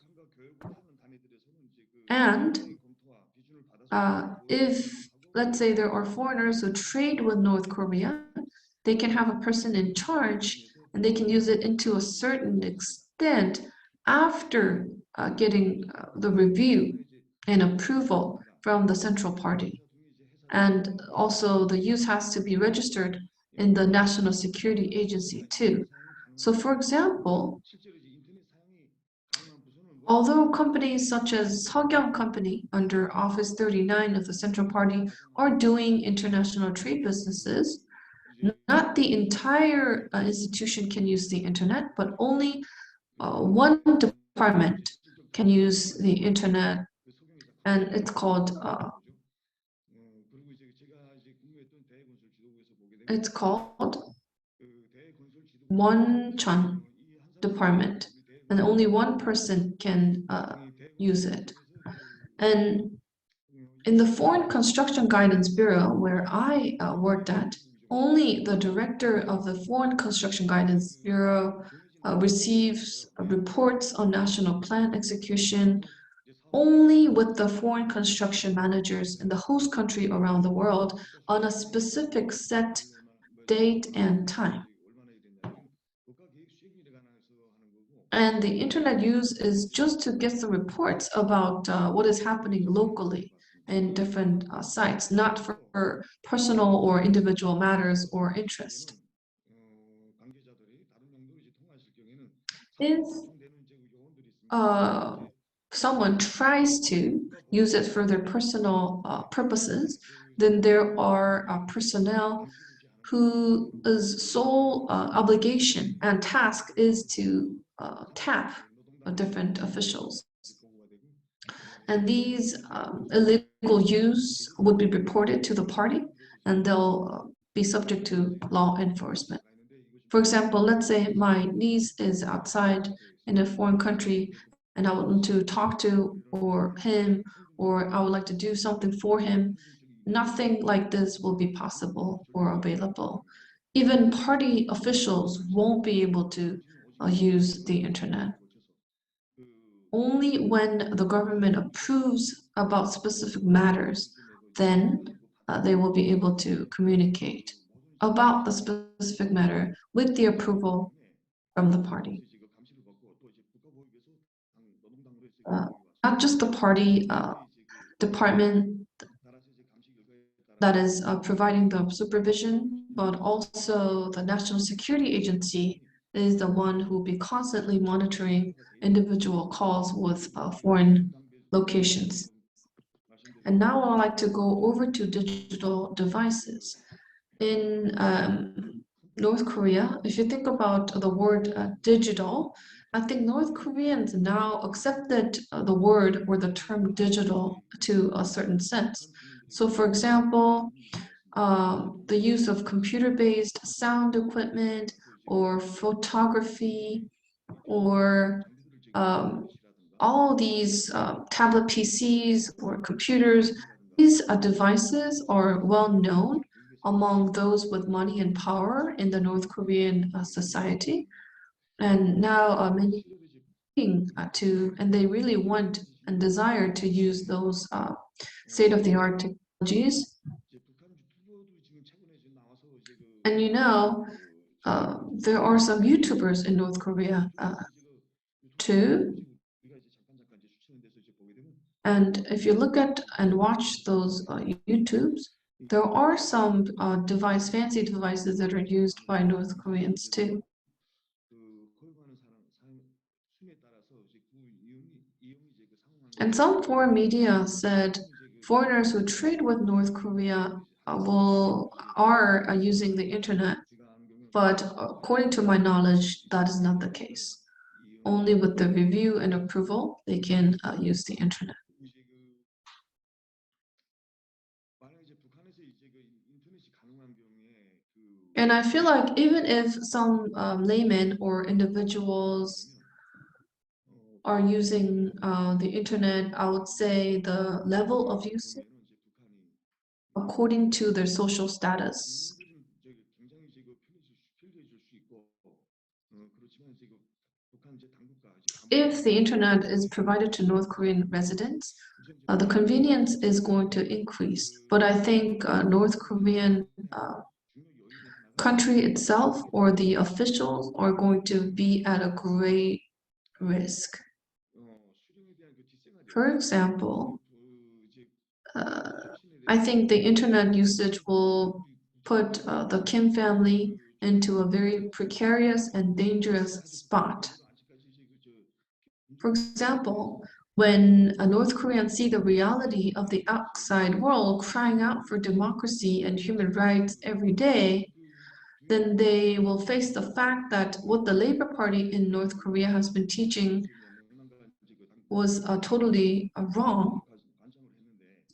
And if, let's say, there are foreigners who trade with North Korea, they can have a person in charge and they can use it into a certain extent after getting the review and approval from the Central Party. And also the use has to be registered in the National Security Agency too. So for example, although companies such as Seogyung Company under Office 39 of the Central Party are doing international trade businesses, not the entire institution can use the internet, but only one department can use the internet, and it's called Wonchon department, and only one person can use it. And in the Foreign Construction Guidance Bureau, where I worked at, only the director of the Foreign Construction Guidance Bureau receives reports on national plan execution only with the foreign construction managers in the host country around the world on a specific set date and time. And the internet use is just to get the reports about what is happening locally in different sites, not for personal or individual matters or interest. If someone tries to use it for their personal purposes, then there are personnel whose sole obligation and task is to tap different officials. And these illegal use would be reported to the party, and they'll be subject to law enforcement. For example, let's say my niece is outside in a foreign country and I want to talk to him, or I would like to do something for him. Nothing like this will be possible or available. Even party officials won't be able to use the internet. Only when the government approves about specific matters, then they will be able to communicate about the specific matter with the approval from the party. Not just the party department that is providing the supervision, but also the National Security Agency is the one who will be constantly monitoring individual calls with foreign locations. And now I'd like to go over to digital devices. In North Korea, if you think about the word digital, I think North Koreans now accepted the word or the term digital to a certain sense. So for example, the use of computer-based sound equipment or photography or all these tablet PCs or computers, these devices are well known among those with money and power in the North Korean society. And now many and they really want and desire to use those state-of-the-art technologies. And you know, there are some YouTubers in North Korea too. And if you look at and watch those YouTubes, there are some fancy devices that are used by North Koreans too. And some foreign media said foreigners who trade with North Korea are using the internet, but according to my knowledge, that is not the case. Only with the review and approval, they can use the internet. And I feel like even if some laymen or individuals are using the internet, I would say the level of usage according to their social status. If the internet is provided to North Korean residents, the convenience is going to increase. But I think North Korean country itself or the officials are going to be at a great risk. For example, I think the internet usage will put the Kim family into a very precarious and dangerous spot. For example, when North Koreans see the reality of the outside world crying out for democracy and human rights every day, then they will face the fact that what the Labor Party in North Korea has been teaching was totally wrong.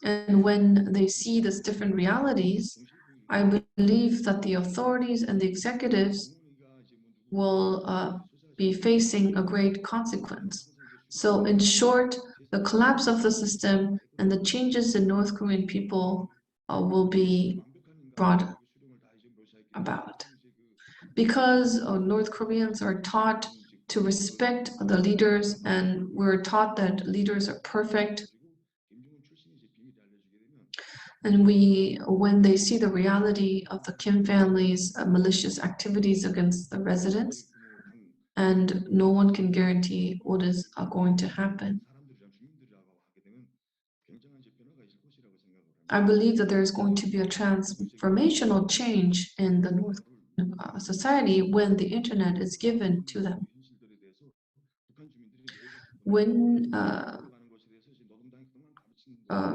And when they see these different realities, I believe that the authorities and the executives will be facing a great consequence. So in short, the collapse of the system and the changes in North Korean people will be brought about. Because North Koreans are taught to respect the leaders, and we're taught that leaders are perfect. And when they see the reality of the Kim family's malicious activities against the residents, and no one can guarantee what is going to happen. I believe that there is going to be a transformational change in the North Korean society when the internet is given to them. When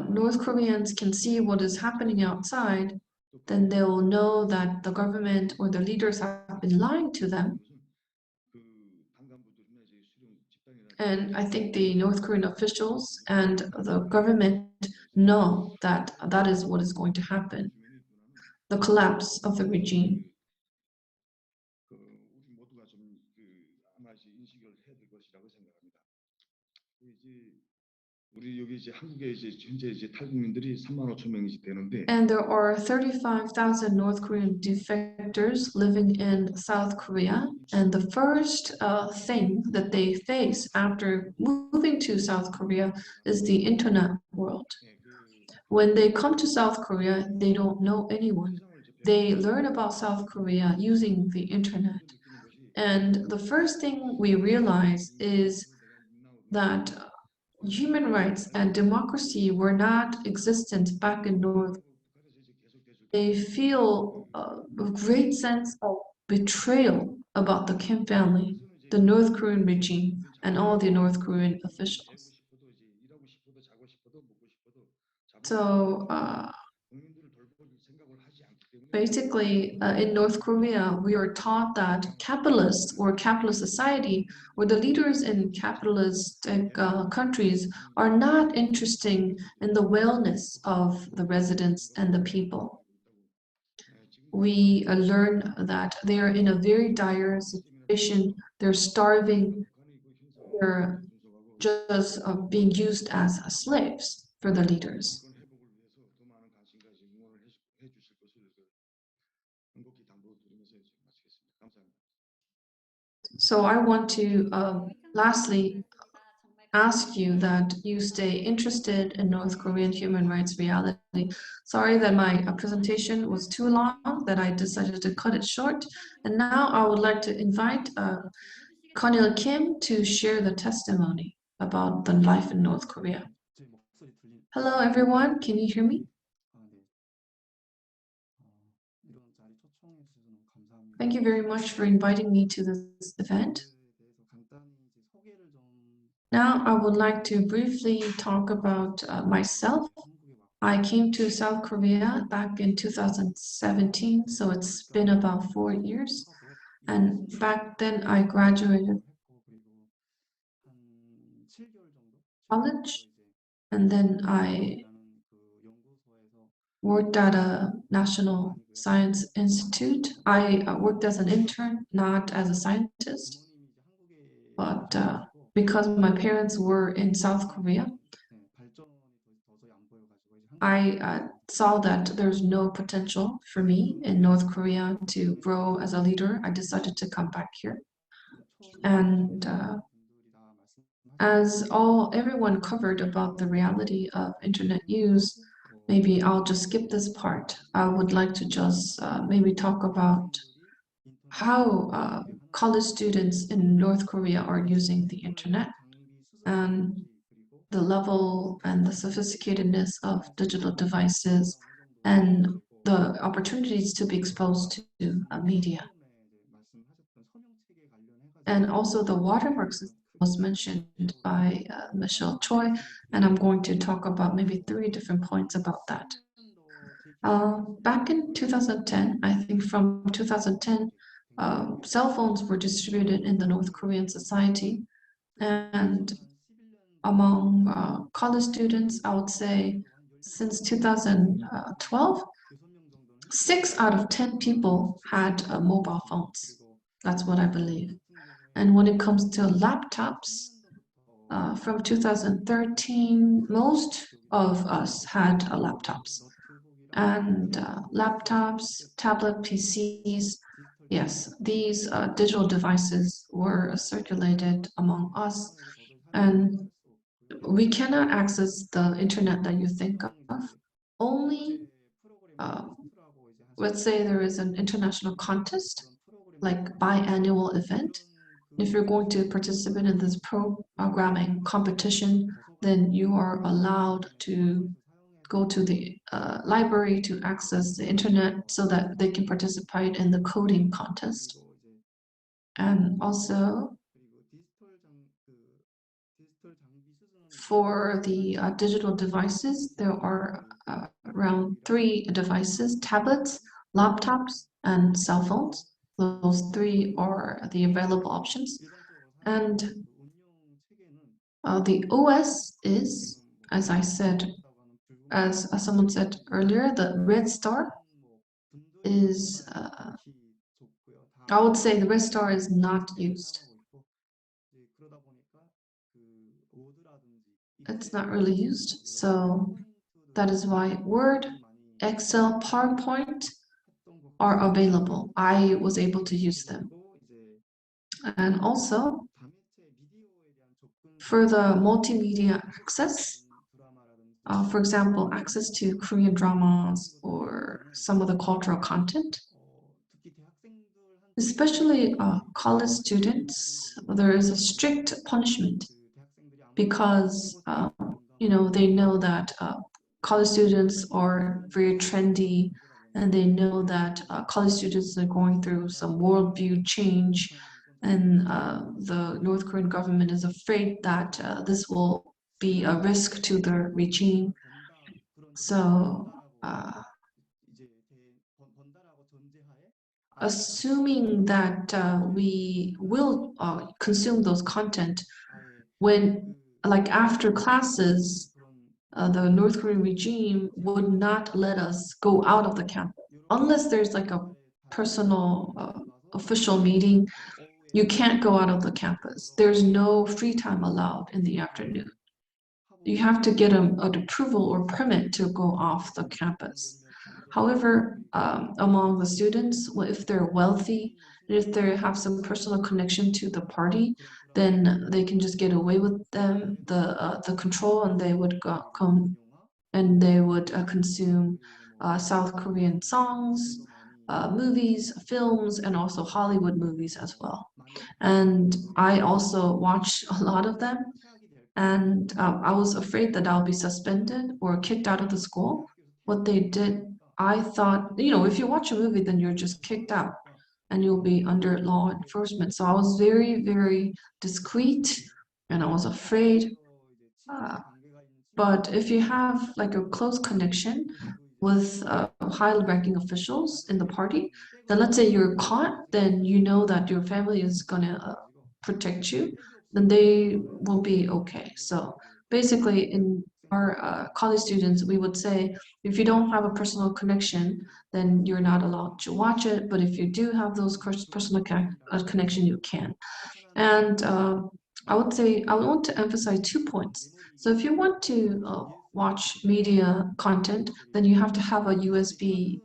North Koreans can see what is happening outside, then they will know that the government or the leaders have been lying to them. And I think the North Korean officials and the government know that that is what is going to happen, the collapse of the regime. And there are 35,000 North Korean defectors living in South Korea, and the first thing that they face after moving to South Korea is the internet world. When they come to South Korea, they don't know anyone. They learn about South Korea using the internet. And the first thing we realize is that human rights and democracy were not existent back in North. They feel a great sense of betrayal about the Kim family, the North Korean regime, and all the North Korean officials. So basically, in North Korea, we are taught that capitalists or capitalist society or the leaders in capitalistic countries are not interested in the wellness of the residents and the people. We learn that they are in a very dire situation. They're starving. They're just being used as slaves for the leaders. So I want to lastly ask you that you stay interested in North Korean human rights reality. Sorry that my presentation was too long, that I decided to cut it short. And now I would like to invite Kanye Kim to share the testimony about the life in North Korea. Hello, everyone. Can you hear me? Thank you very much for inviting me to this event. Now, I would like to briefly talk about myself. I came to South Korea back in 2017, so it's been about 4 years. And back then, I graduated college, and then I worked at a national science institute. I worked as an intern, not as a scientist, but because my parents were in South Korea, I saw that there's no potential for me in North Korea to grow as a leader. I decided to come back here. And as everyone covered about the reality of internet use, maybe I'll just skip this part. I would like to just maybe talk about how college students in North Korea are using the internet and the level and the sophisticatedness of digital devices and the opportunities to be exposed to media. And also the Watermark System was mentioned by Michelle Choi, and I'm going to talk about maybe 3 different points about that. Back in 2010, I think from 2010, cell phones were distributed in the North Korean society, and among college students, I would say since 2012, 6 out of 10 people had mobile phones. That's what I believe. And when it comes to laptops, from 2013, most of us had laptops. And laptops, tablet PCs, yes, these digital devices were circulated among us. And we cannot access the internet that you think of. Only, let's say there is an international contest, like biannual event, if you're going to participate in this programming competition, then you are allowed to go to the library to access the internet so that they can participate in the coding contest. And also, for the digital devices, there are around 3 devices: tablets, laptops, and cell phones. Those 3 are the available options. And the OS is, as I said, as someone said earlier, the red star is, I would say the red star is not used. It's not really used, so that is why Word, Excel, PowerPoint are available. I was able to use them. And also, for the multimedia access, for example, access to Korean dramas or some of the cultural content, especially college students, there is a strict punishment because they know that college students are very trendy, and they know that college students are going through some worldview change, and the North Korean government is afraid that this will be a risk to the regime. So assuming that we will consume those content when, like after classes, the North Korean regime would not let us go out of the campus unless there's like a personal official meeting. You can't go out of the campus. There's no free time allowed in the afternoon. You have to get an approval or permit to go off the campus. However, among the students, if they're wealthy, if they have some personal connection to the party, then they can just get away with the control, and they would come and they would consume South Korean songs, movies, films, and also Hollywood movies as well. And I also watched a lot of them, and I was afraid that I'll be suspended or kicked out of the school. What they did, I thought, if you watch a movie, then you're just kicked out and you'll be under law enforcement. So I was very, very discreet, and I was afraid. But if you have like a close connection with high-ranking officials in the party, then let's say you're caught, then you know that your family is gonna protect you, then they will be okay. So basically, in our college students, we would say, if you don't have a personal connection, then you're not allowed to watch it. But if you do have those personal connection, you can. And I would say, I want to emphasize 2 points. So if you want to watch media content, then you have to have a USB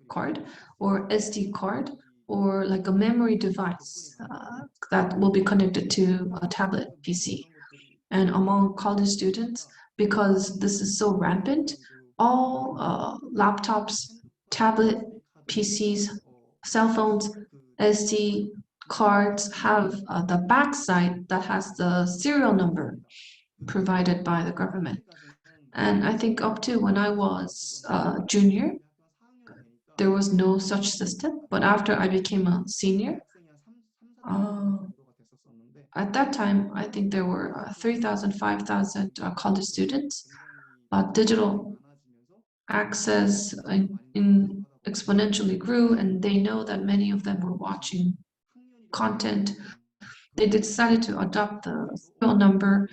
card or SD card, or like a memory device that will be connected to a tablet PC. And among college students, because this is so rampant, all laptops, tablet, PCs, cell phones, SD cards have the backside that has the serial number provided by the government. And I think up to when I was junior, there was no such system. But after I became a senior, at that time, I think there were 3,000, 5,000 college students. Digital access exponentially grew, and they know that many of them were watching content. They decided to adopt the serial number,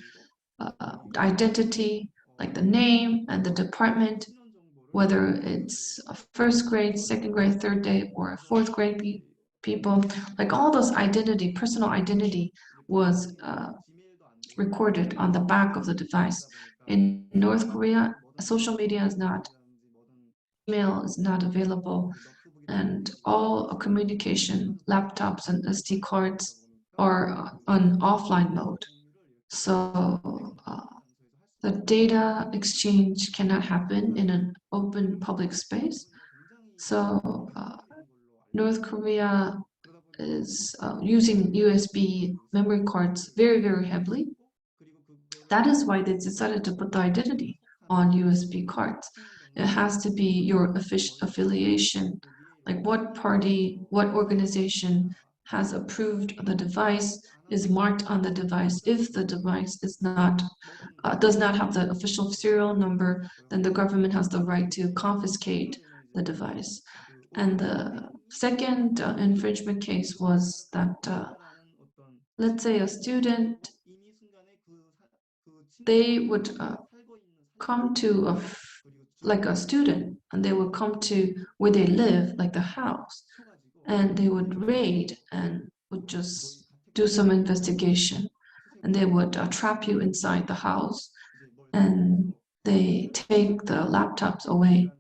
identity, like the name and the department, whether it's a first grade, second grade, third grade, or a fourth grade people, like all those identity, personal identity was recorded on the back of the device. In North Korea, social media is not, email is not available, and all communication, laptops and SD cards are on offline mode. So the data exchange cannot happen in an open public space. So North Korea is using USB memory cards very, very heavily. That is why they decided to put the identity on USB cards. It has to be your affiliation, like what party, what organization has approved the device is marked on the device. If the device is not does not have the official serial number, then the government has the right to confiscate the device. And the second infringement case was that, let's say a student, they would come to a student, and they would come to where they live, like the house, and they would raid and would just do some investigation, and they would trap you inside the house, and they take the laptops away.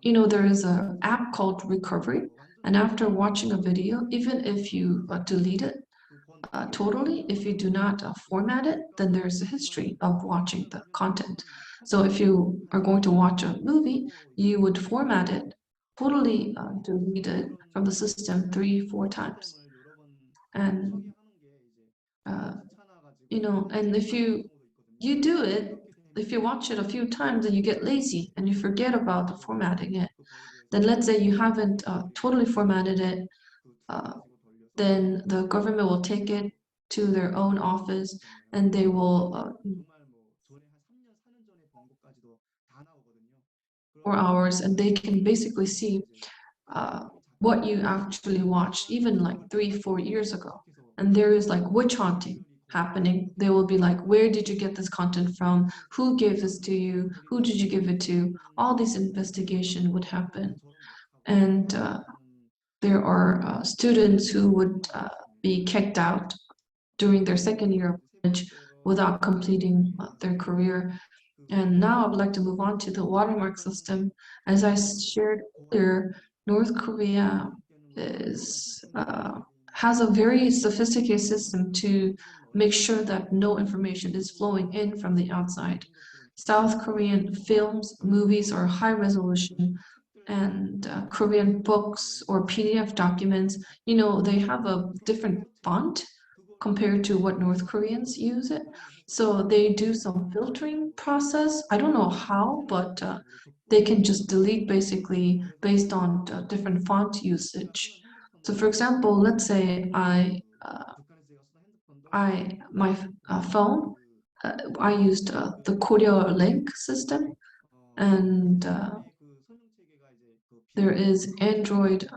You know, there is an app called Recovery, and after watching a video, even if you delete it totally, if you do not format it, then there's a history of watching the content. So if you are going to watch a movie, you would format it, totally delete it from the system 3-4 times. And you know, and if you do it, if you watch it a few times and you get lazy and you forget about formatting it, then let's say you haven't totally formatted it, then the government will take it to their own office and they will 4 hours, and they can basically see what you actually watched even like 3-4 years ago. And there is like witch hunting happening. They will be like, where did you get this content from? Who gave this to you? Who did you give it to? All these investigation would happen. And there are students who would be kicked out during their second year of college without completing their career. And now I would like to move on to the watermark system. As I shared earlier, North Korea has a very sophisticated system to make sure that no information is flowing in from the outside. South Korean films, movies are high resolution, and Korean books or PDF documents, you know, they have a different font compared to what North Koreans use it. So they do some filtering process. I don't know how, but they can just delete basically based on different font usage. So for example, let's say my phone, I used the Korea link system, and there is Android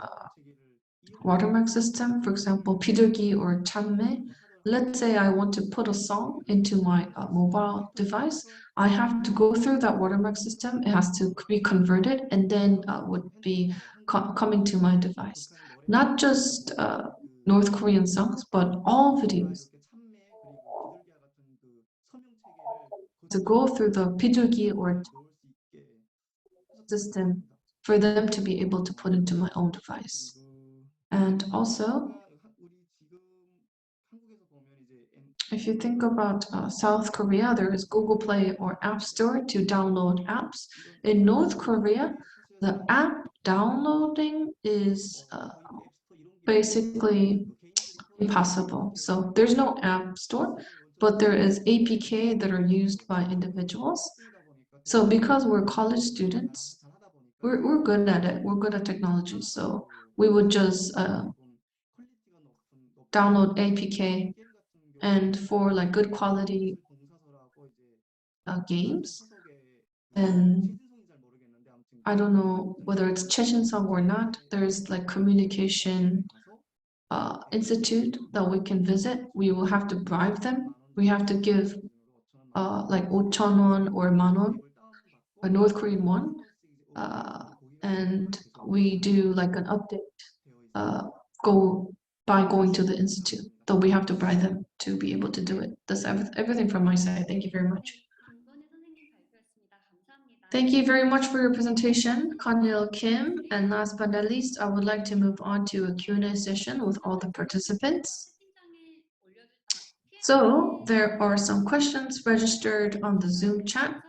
watermark system, for example, 비둘기 or 참매. Let's say I want to put a song into my mobile device. I have to go through that watermark system. It has to be converted and then would be coming to my device. Not just North Korean songs, but all videos. To go through the 비둘기 or system for them to be able to put into my own device. And also, if you think about South Korea, there is Google Play or App Store to download apps. In North Korea, the app downloading is basically impossible. So there's no app store, but there is APK that are used by individuals. So because we're college students, we're good at it. We're good at technology. So we would just download APK, and for like good quality games, and I don't know whether it's Chechen song or not, there's like communication institute that we can visit. We will have to bribe them. We have to give like 5,000 won or 10,000 won, a North Korean won, and we do like an update by going to the institute. Though we have to bribe them to be able to do it. That's everything from my side. Thank you very much. Thank you very much for your presentation, Kanye Kim. And last but not least, I would like to move on to a Q&A session with all the participants. So there are some questions registered on the Zoom chat.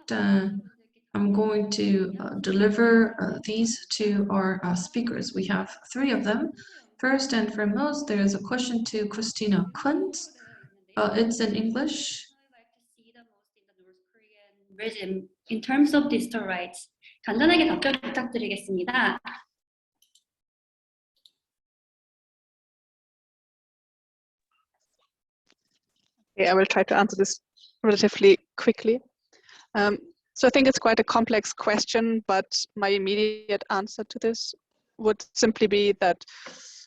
I'm going to deliver these to our speakers. We have 3 of them. First and foremost, there is a question to Christina Kunz. It's in English. regime in terms of digital rights. 간단하게 답변 부탁드리겠습니다. Okay, I will try to answer this relatively quickly. So I think it's quite a complex question, but my immediate answer to this would simply be that,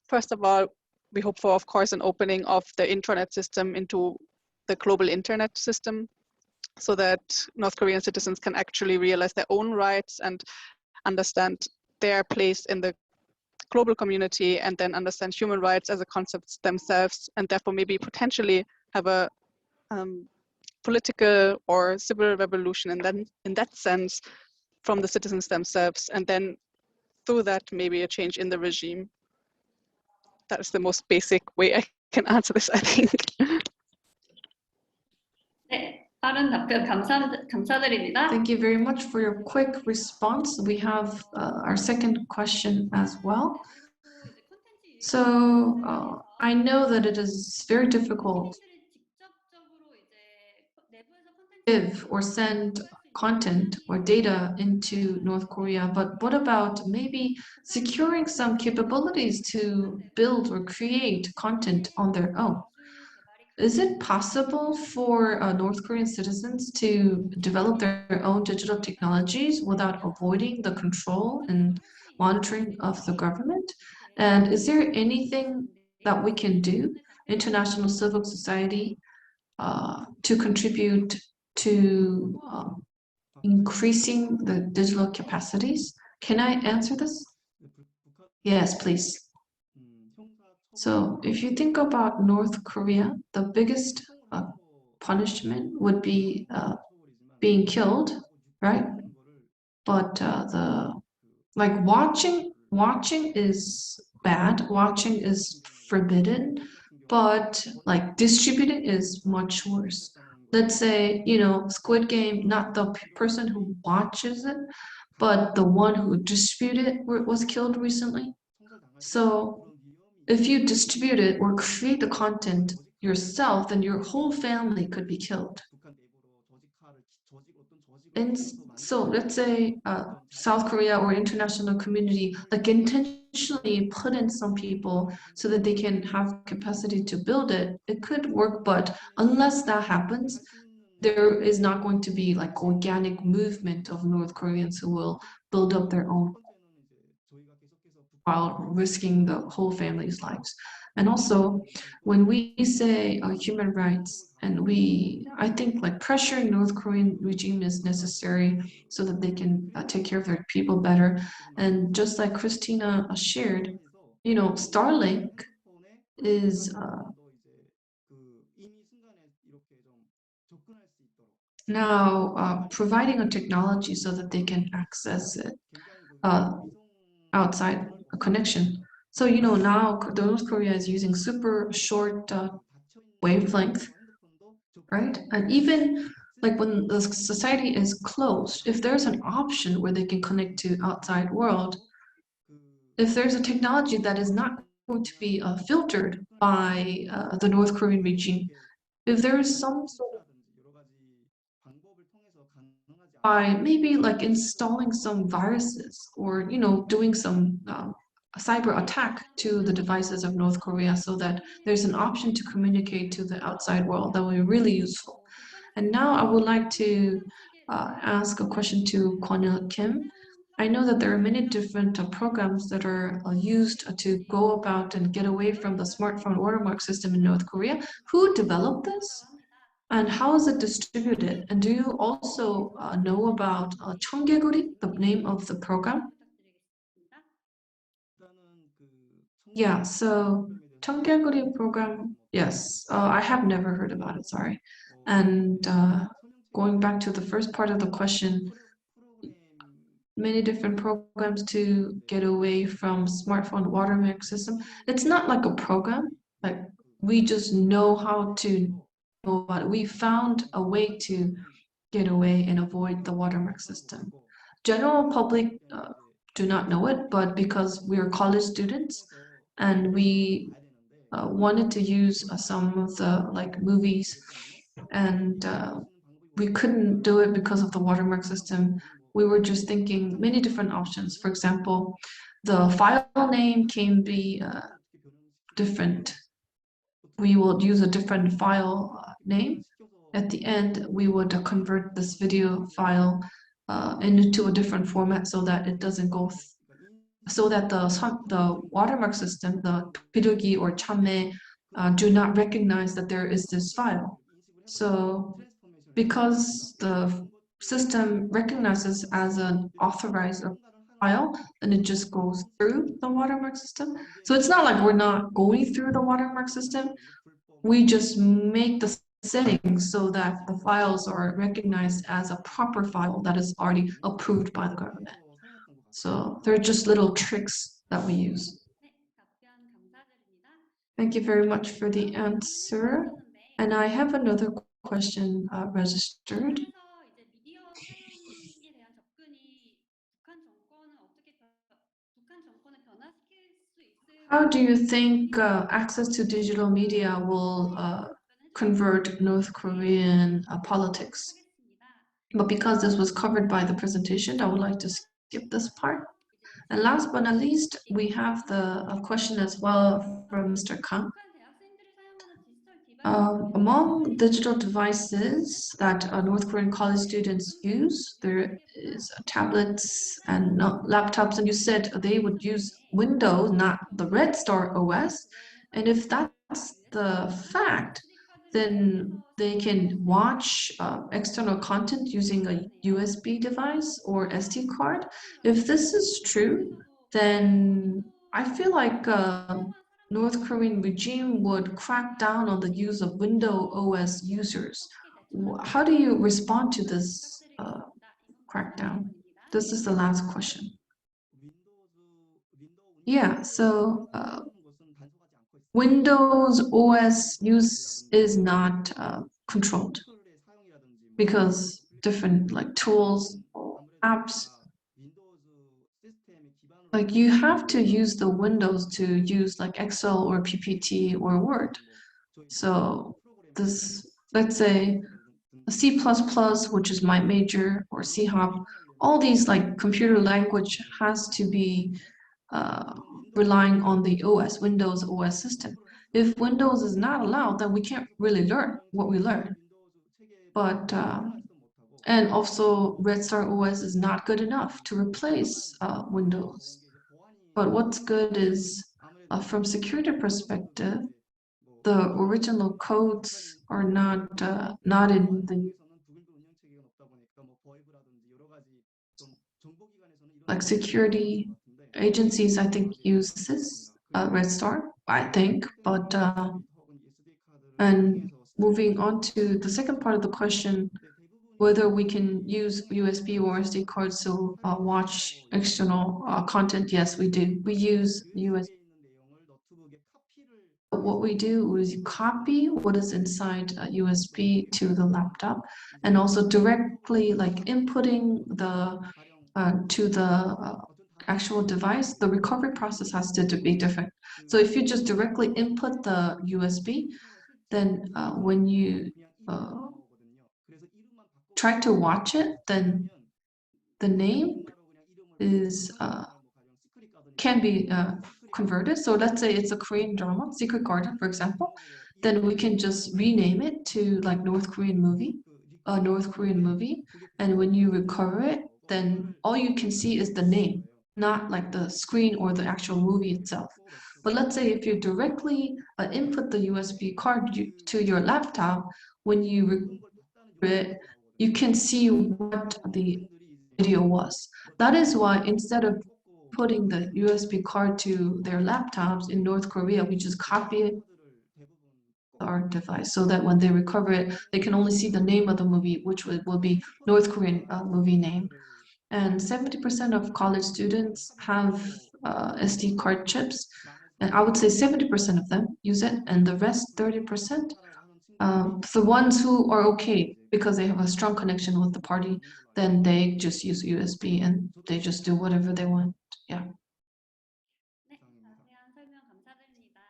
first of all, we hope for, of course, an opening of the intranet system into the global internet system, so that North Korean citizens can actually realize their own rights and understand their place in the global community, and then understand human rights as a concept themselves, and therefore maybe potentially have a political or civil revolution, and then in that sense from the citizens themselves, and then through that maybe a change in the regime. That is the most basic way I can answer this, I think. 네, 빠른 답변 감사드립니다. Thank you very much for your quick response. We have our second question as well. So I know that it is very difficult to give or send content or data into North Korea, but what about maybe securing some capabilities to build or create content on their own? Is it possible for North Korean citizens to develop their own digital technologies without avoiding the control and monitoring of the government? And is there anything that we can do, international civil society, to contribute to increasing the digital capacities? Can I answer this? Yes, please. So if you think about North Korea, the biggest punishment would be being killed, right? But watching is bad, watching is forbidden, but like distributing is much worse. Let's say, you know, Squid Game, not the person who watches it, but the one who distributed it was killed recently. So if you distribute it or create the content yourself, then your whole family could be killed. And so let's say South Korea or international community like intentionally put in some people so that they can have capacity to build it. It could work, but unless that happens, there is not going to be like organic movement of North Koreans who will build up their own while risking the whole family's lives. And also, when we say human rights, and I think like pressuring North Korean regime is necessary so that they can take care of their people better. And just like Christina shared, you know, Starlink is now providing a technology so that they can access it outside a connection. So, you know, now North Korea is using super short wavelength, right? And even like when the society is closed, if there's an option where they can connect to outside world, if there's a technology that is not going to be filtered by the North Korean regime, if there is some sort of by maybe like installing some viruses or, you know, doing some cyber attack to the devices of North Korea so that there's an option to communicate to the outside world, that will be really useful. And now I would like to ask a question to Kanye Kim. I know that there are many different programs that are used to go about and get away from the smartphone watermark system in North Korea. Who developed this? And how is it distributed? And do you also know about 청개구리, the name of the program? Yeah, so 청개구리 program, yes, I have never heard about it, sorry. And going back to the first part of the question, many different programs to get away from smartphone watermark system. It's not like a program, like we just know how to know about it. We found a way to get away and avoid the watermark system. General public do not know it, but because we are college students and we wanted to use some of the movies, and we couldn't do it because of the watermark system. We were just thinking many different options. For example, the file name can be different. We will use a different file name. At the end, we would convert this video file into a different format so that it doesn't go, so that the watermark system, the 비둘기 or 참매, do not recognize that there is this file. So because the system recognizes as an authorized file, then it just goes through the watermark system. So it's not like we're not going through the watermark system. We just make the settings so that the files are recognized as a proper file that is already approved by the government. So they're just little tricks that we use. Thank you very much for the answer. And I have another question registered. How do you think access to digital media will convert North Korean politics? But because this was covered by the presentation, I would like to skip this part. And last but not least, we have a question as well from Mr. Kang. Among digital devices that North Korean college students use, there is tablets and laptops, and you said they would use Windows, not the Red Star OS. And if that's the fact, then they can watch external content using a USB device or SD card. If this is true, then I feel like North Korean regime would crack down on the use of Windows OS users. How do you respond to this crackdown? This is the last question. Yeah, so Windows OS use is not controlled because different tools, apps, you have to use the Windows to use Excel or PPT or Word. So this, let's say C++, which is my major, or C#, all these computer language has to be relying on the OS, Windows OS system. If Windows is not allowed, then we can't really learn what we learn. But and also Red Star OS is not good enough to replace Windows. But what's good is from security perspective, the original codes are not in the security agencies. I think use this Red Star, I think. But and moving on to the second part of the question, whether we can use USB or SD cards to watch external content. Yes, we do. We use USB. What we do is copy what is inside USB to the laptop, and also directly inputting the to the actual device. The recovery process has to be different. So if you just directly input the USB, then when you try to watch it, then the name is can be converted. So let's say it's a Korean drama, Secret Garden, for example, then we can just rename it to North Korean movie, and when you recover it, then all you can see is the name, not the screen or the actual movie itself. But let's say if you directly input the USB card to your laptop, when you recover it, you can see what the video was. That is why instead of putting the USB card to their laptops in North Korea, we just copy it to our device so that when they recover it, they can only see the name of the movie, which will be North Korean movie name. And 70% of college students have SD card chips. And I would say 70% of them use it, and the rest 30%, the ones who are okay because they have a strong connection with the party, then they just use USB and they just do whatever they want. Yeah. 네, 자세한 설명 감사드립니다.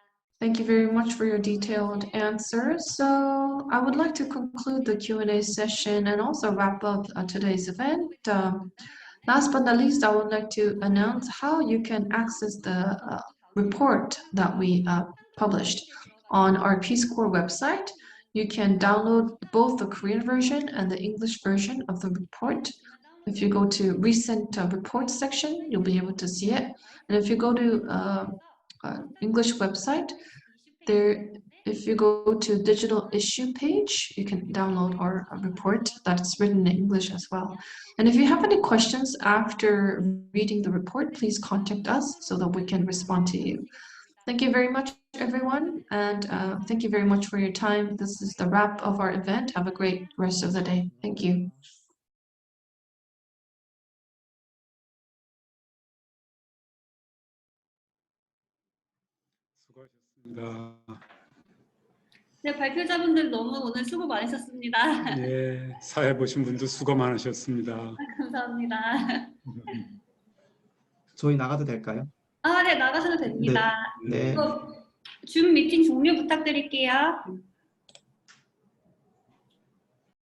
Thank you very much for your detailed answers. So I would like to conclude the Q&A session and also wrap up today's event. Last but not least, I would like to announce how you can access the report that we published on our PSCORE website. You can download both the Korean version and the English version of the report. If you go to recent reports section, you'll be able to see it. And if you go to English website, there, if you go to digital issue page, you can download our report that's written in English as well. And if you have any questions after reading the report, please contact us so that we can respond to you. Thank you very much, everyone, and thank you very much for your time. This is the wrap of our event. Have a great rest of the day. Thank you. 수고하셨습니다. 네, 발표자분들 너무 오늘 수고 많으셨습니다. 예, 사회 보신 분도 수고 많으셨습니다. 감사합니다. 저희 나가도 될까요? 아, 네, 나가셔도 됩니다. 네. 줌 미팅 종료 부탁드릴게요.